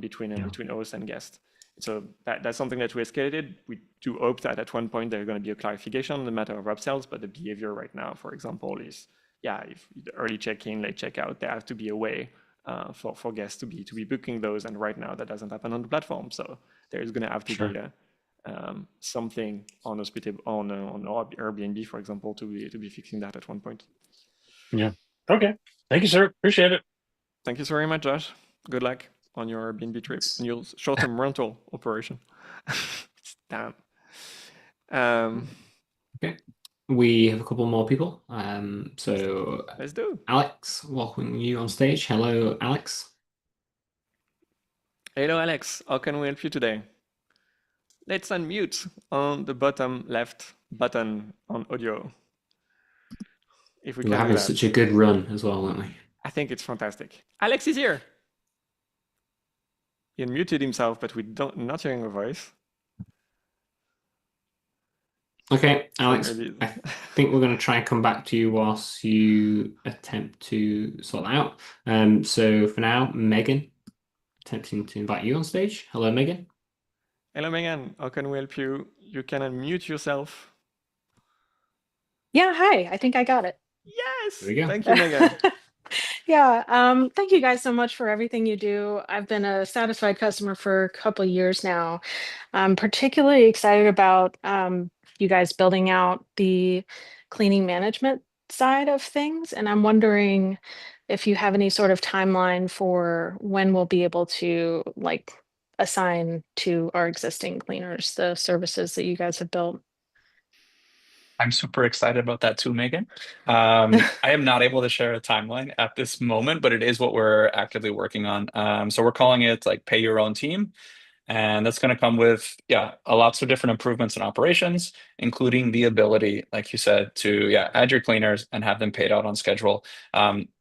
between host and guest. So that's something that we escalated. We do hope that at one point there's going to be a clarification on the matter of upsells, but the behavior right now, for example, is if the early check-in, late check-out, there has to be a way for guests to be booking those, and right now that doesn't happen on the platform. So there's going to have to be something on Hospitable, on Airbnb, for example, to be fixing that at one point. Yeah. Okay. Thank you, sir. Appreciate it. Thank you so very much, Josh. Good luck on your Airbnb trip and your short-term rental operation. Damn. Okay. We have a couple more people. So let's do. Alex, welcoming you on stage. Hello, Alex. Hello, Alex. How can we help you today? Let's unmute on the bottom left button on audio. If we We're can having such a good run as well, aren't we? I think it's fantastic. Alex is here. He unmuted himself, but we not hearing a voice. Okay, Alex, I think we're going to try and come back to you whilst you attempt to sort that out. So for now, Megan, attempting to invite you on stage. Hello, Megan. Hello, Megan. How can we help you? You can unmute yourself. Yeah, hi. I think I got it. Yes. There we go. Thank you, Megan. Yeah, thank you guys so much for everything you do. I've been a satisfied customer for a couple of years now. I'm particularly excited about you guys building out the cleaning management side of things. And I'm wondering if you have any sort of timeline for when we'll be able to assign to our existing cleaners the services that you guys have built. I'm super excited about that too, Megan. I am not able to share a timeline at this moment, but it is what we're actively working on. So we're calling it like pay your own team. And that's going to come with, lots of different improvements in operations, including the ability, like you said, to add your cleaners and have them paid out on schedule.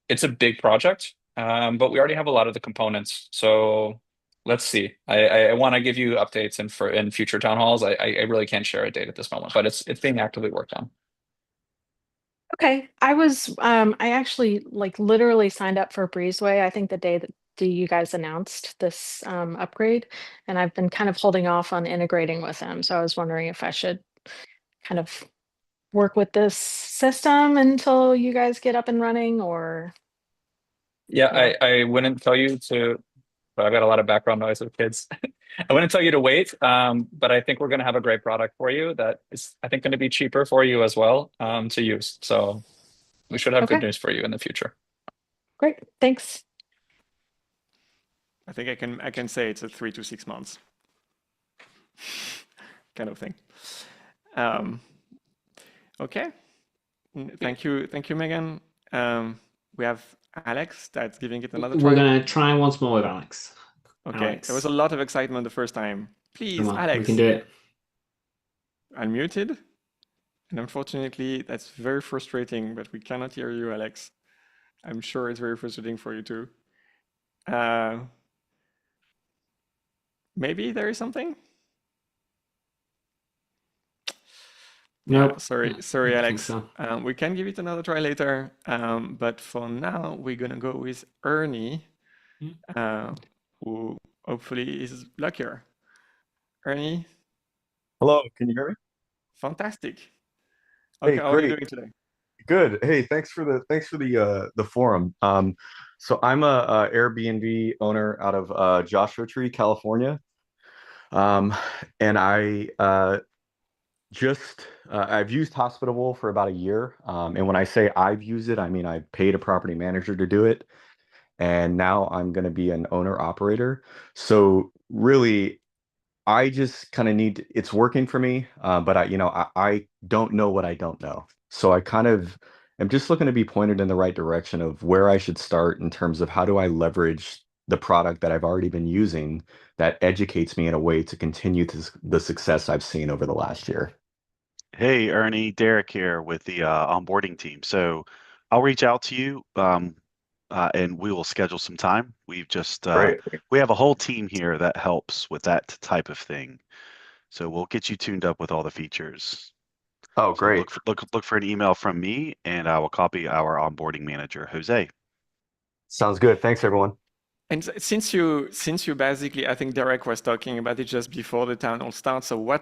It's a big project, but we already have a lot of the components. So let's see. I want to give you updates in future town halls. I really can't share a date at this moment, but it's being actively worked on. Okay, I actually literally signed up for Breezeway, I think the day that you guys announced this upgrade, and I've been kind of holding off on integrating with them. So I was wondering if I should kind of work with this system until you guys get up and running, or I wouldn't tell you to. I've got a lot of background noise with kids. I wouldn't tell you to wait, but I think we're going to have a great product for you that is, I think, going to be cheaper for you as well to use. So we should have good news for you in the future. Great, thanks. I think I can say it's a 3 to 6 months kind of thing. Okay, thank you, Megan. We have Alex that's giving it another try. We're going to try once more with Alex. Okay, Alex. There was a lot of excitement the first time. Please, Alex. We can do it. Unmuted. And unfortunately, that's very frustrating, but we cannot hear you, Alex. I'm sure it's very frustrating for you too. Maybe there is something? No. Nope. Sorry, Alex. So. We can give it another try later, but for now, we're gonna go with Ernie, who hopefully is luckier. Ernie. Hello, can you hear me? Fantastic. Okay, how are you doing today? Good. Hey, thanks for the forum. So I'm a Airbnb owner out of Joshua Tree, California. Um, and I've used Hospitable for about a year. And when I say I've used it, I mean I paid a property manager to do it, and now I'm going to be an owner operator. So really, I just kind of it's working for me, but I don't know what I don't know. So I kind of am just looking to be pointed in the right direction of where I should start in terms of how do I leverage the product that I've already been using that educates me in a way to continue the success I've seen over the last year. Hey, Ernie, Derek here with the onboarding team. So I'll reach out to you and we will schedule some time. Great. We have a whole team here that helps with that type of thing. So we'll get you tuned up with all the features. Oh, So great. look for an email from me, and I will copy our onboarding manager, Jose. Sounds good. Thanks, everyone. And since you basically, I think Derek was talking about it just before the town hall starts. So I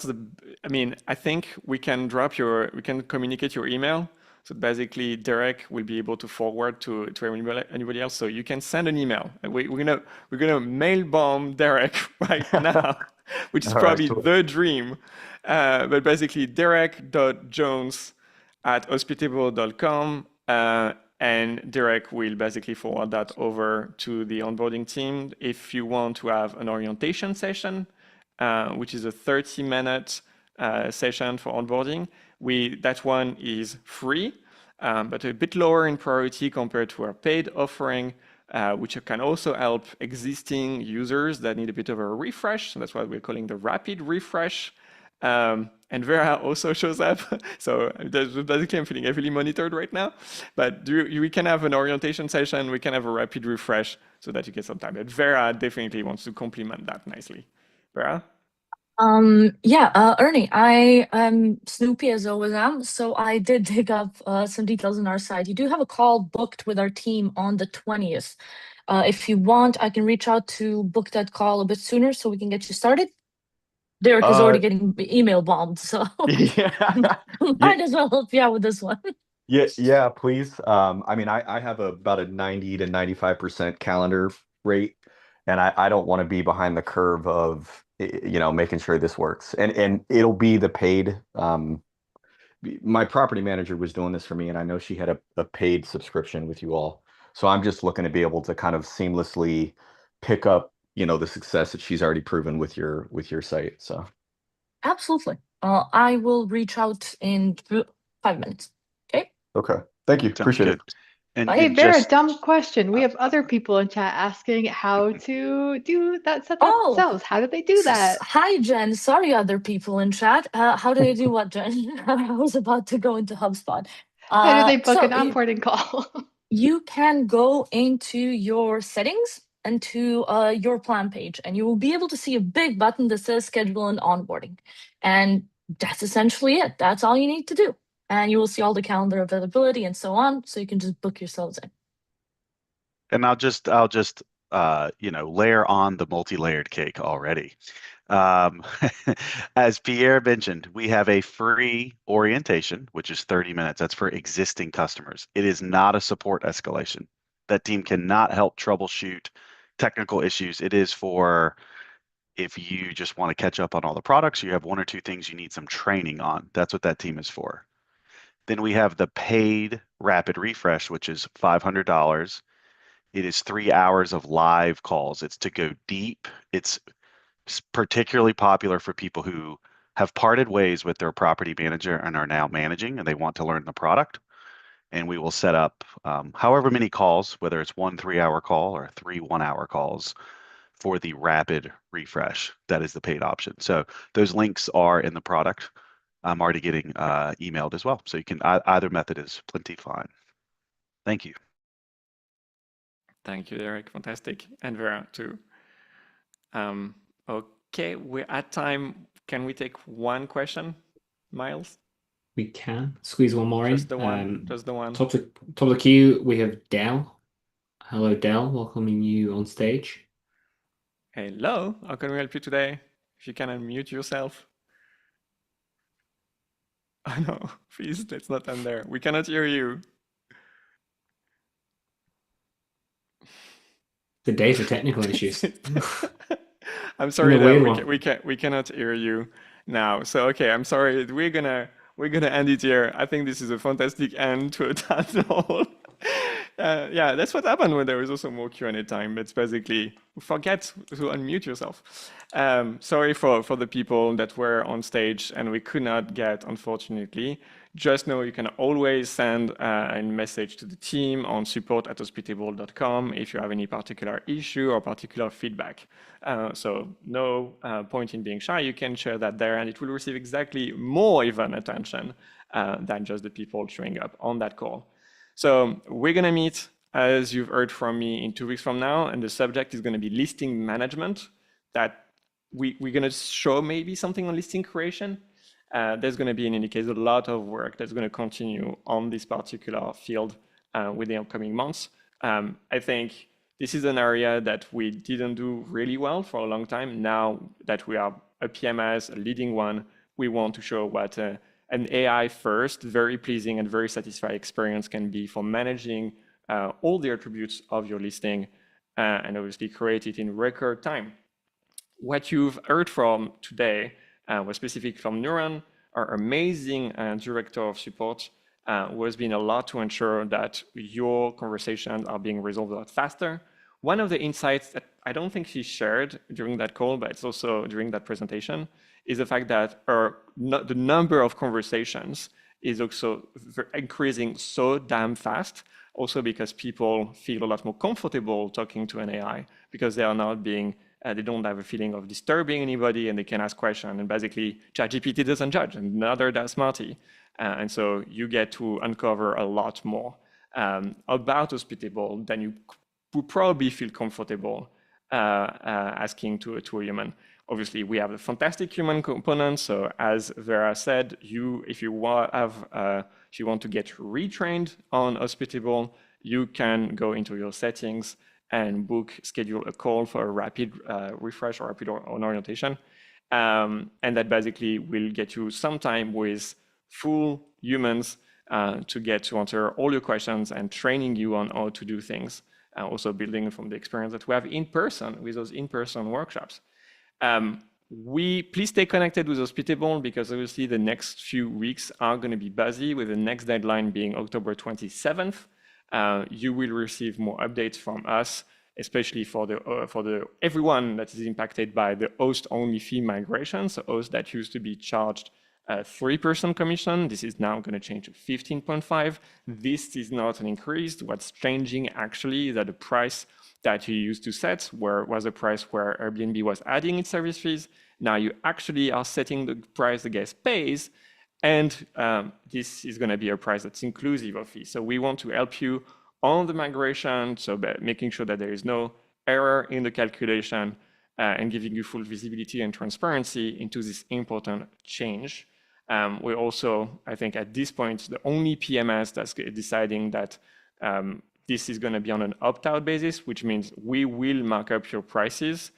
think we can communicate your email. So basically, Derek will be able to forward to anybody else. So you can send an email. We're gonna mail bomb Derek right now, which is All right, probably cool. the dream. But basically, derek.jones@hospitable.com. And Derek will basically forward that over to the onboarding team. If you want to have an orientation session, which is a 30-minute session for onboarding, that one is free, but a bit lower in priority compared to our paid offering, which can also help existing users that need a bit of a refresh. So that's what we're calling the rapid refresh. And Vera also shows up. So basically, I'm feeling heavily monitored right now. But we can have an orientation session. We can have a rapid refresh so that you get some time. But Vera definitely wants to complement that nicely. Vera? Ernie, I am Snoopy as always am. So I did dig up some details on our side. You do have a call booked with our team on the 20th. If you want, I can reach out to book that call a bit sooner so we can get you started. Derek is already getting email bombed, so Yeah. might as well help you out with this one. Yeah, please. I mean, I have about a 90 to 95% calendar rate, and I don't want to be behind the curve of making sure this works. And it'll be the paid. My property manager was doing this for me, and I know she had a paid subscription with you all. So I'm just looking to be able to kind of seamlessly pick up, the success that she's already proven with your site. So Absolutely. I will reach out in 5 minutes. Okay. okay. Thank you. Sounds Appreciate good. it. Hey, Vera, dumb question. We have other people in chat asking how to do that setup themselves. How do they do that? Hi, Jen. Sorry, other people in chat. How do they do what, Jen? I was about to go into HubSpot. How do they book an onboarding call? You can go into your settings and to your plan page, and you will be able to see a big button that says schedule an onboarding. And that's essentially it. That's all you need to do. And you will see all the calendar availability and so on. So you can just book yourselves in. And I'll just layer on the multi-layered cake already. As Pierre mentioned, we have a free orientation, which is 30 minutes. That's for existing customers. It is not a support escalation. That team cannot help troubleshoot technical issues. It is for if you just want to catch up on all the products, you have one or two things you need some training on. That's what that team is for. Then we have the paid rapid refresh, which is $500. It is 3 hours of live calls. It's to go deep. It's particularly popular for people who have parted ways with their property manager and are now managing and they want to learn the product. And we will set up however many calls, whether it's 1 3-hour call or 3 1-hour calls for the rapid refresh. That is the paid option. So those links are in the product. I'm already getting emailed as well. So you can either method is plenty fine. Thank you. Thank you, Derek. Fantastic. And Vera, too. Okay, we're at time. Can we take one question, Miles? We can squeeze one more in. Just the one. Just the one. Top of the queue, we have Dell. Hello, Dell. Welcoming you on stage. Hello. How can we help you today? If you can unmute yourself. I know, please, let's not end there. We cannot hear you. The day for technical issues. I'm sorry that weird we cannot hear you now. So okay, I'm sorry. We're gonna end it here. I think this is a fantastic end to a tunnel. Yeah, that's what happened when there is also more Q&A time. It's basically forget to unmute yourself. Sorry for the people that were on stage and we could not get, unfortunately. Just know you can always send a message to the team on support@hospitable.com if you have any particular issue or particular feedback. So no point in being shy. You can share that there and it will receive exactly more even attention than just the people showing up on that call. So we're going to meet, as you've heard from me, in 2 weeks from now, and the subject is going to be listing management. That we're going to show maybe something on listing creation. There's going to be, in any case, a lot of work that's going to continue on this particular field with the upcoming months. I think this is an area that we didn't do really well for a long time. Now that we are a PMS, a leading one, we want to show what an AI first, very pleasing and very satisfying experience can be for managing all the attributes of your listing and obviously create it in record time. What you've heard from today was specific from Nuran, our amazing director of support, who has been a lot to ensure that your conversations are being resolved a lot faster. One of the insights that I don't think she shared during that call, but it's also during that presentation, is the fact that the number of conversations is also increasing so damn fast, also because people feel a lot more comfortable talking to an AI because they are not being, they don't have a feeling of disturbing anybody and they can ask questions. And basically, ChatGPT doesn't judge and neither does Smarty. And so you get to uncover a lot more about Hospitable than you would probably feel comfortable asking to a human. Obviously, we have a fantastic human component. So as Vera said, if you want to get retrained on Hospitable, you can go into your settings and schedule a call for a rapid refresh or rapid orientation. And that basically will get you some time with full humans to answer all your questions and training you on how to do things. Also building from the experience that we have in person with those in-person workshops. Please stay connected with Hospitable because obviously the next few weeks are going to be busy with the next deadline being October 27th. You will receive more updates from us, especially for everyone that is impacted by the host-only fee migration. So hosts that used to be charged 3% commission. This is now going to change to 15.5. This is not an increase. What's changing actually is that the price that you used to set was a price where Airbnb was adding its service fees. Now you actually are setting the price the guest pays, and this is going to be a price that's inclusive of fees. So we want to help you on the migration, so making sure that there is no error in the calculation and giving you full visibility and transparency into this important change. We're also, I think at this point, the only PMS that's deciding that this is going to be on an opt-out basis, which means we will mark up your prices,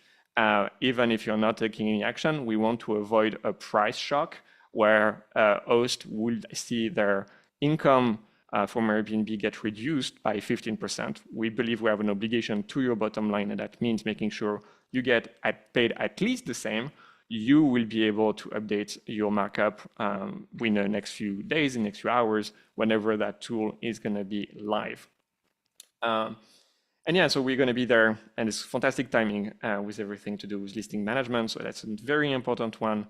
even if you're not taking any action. We want to avoid a price shock where hosts will see their income from Airbnb get reduced by 15%. We believe we have an obligation to your bottom line, and that means making sure you get paid at least the same. You will be able to update your markup in the next few days, in the next few hours, whenever that tool is going to be live. And yeah, so we're going to be there, and it's fantastic timing with everything to do with listing management. So that's a very important one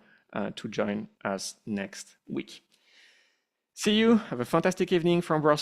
to join us next week. See you. Have a fantastic evening from Brussels.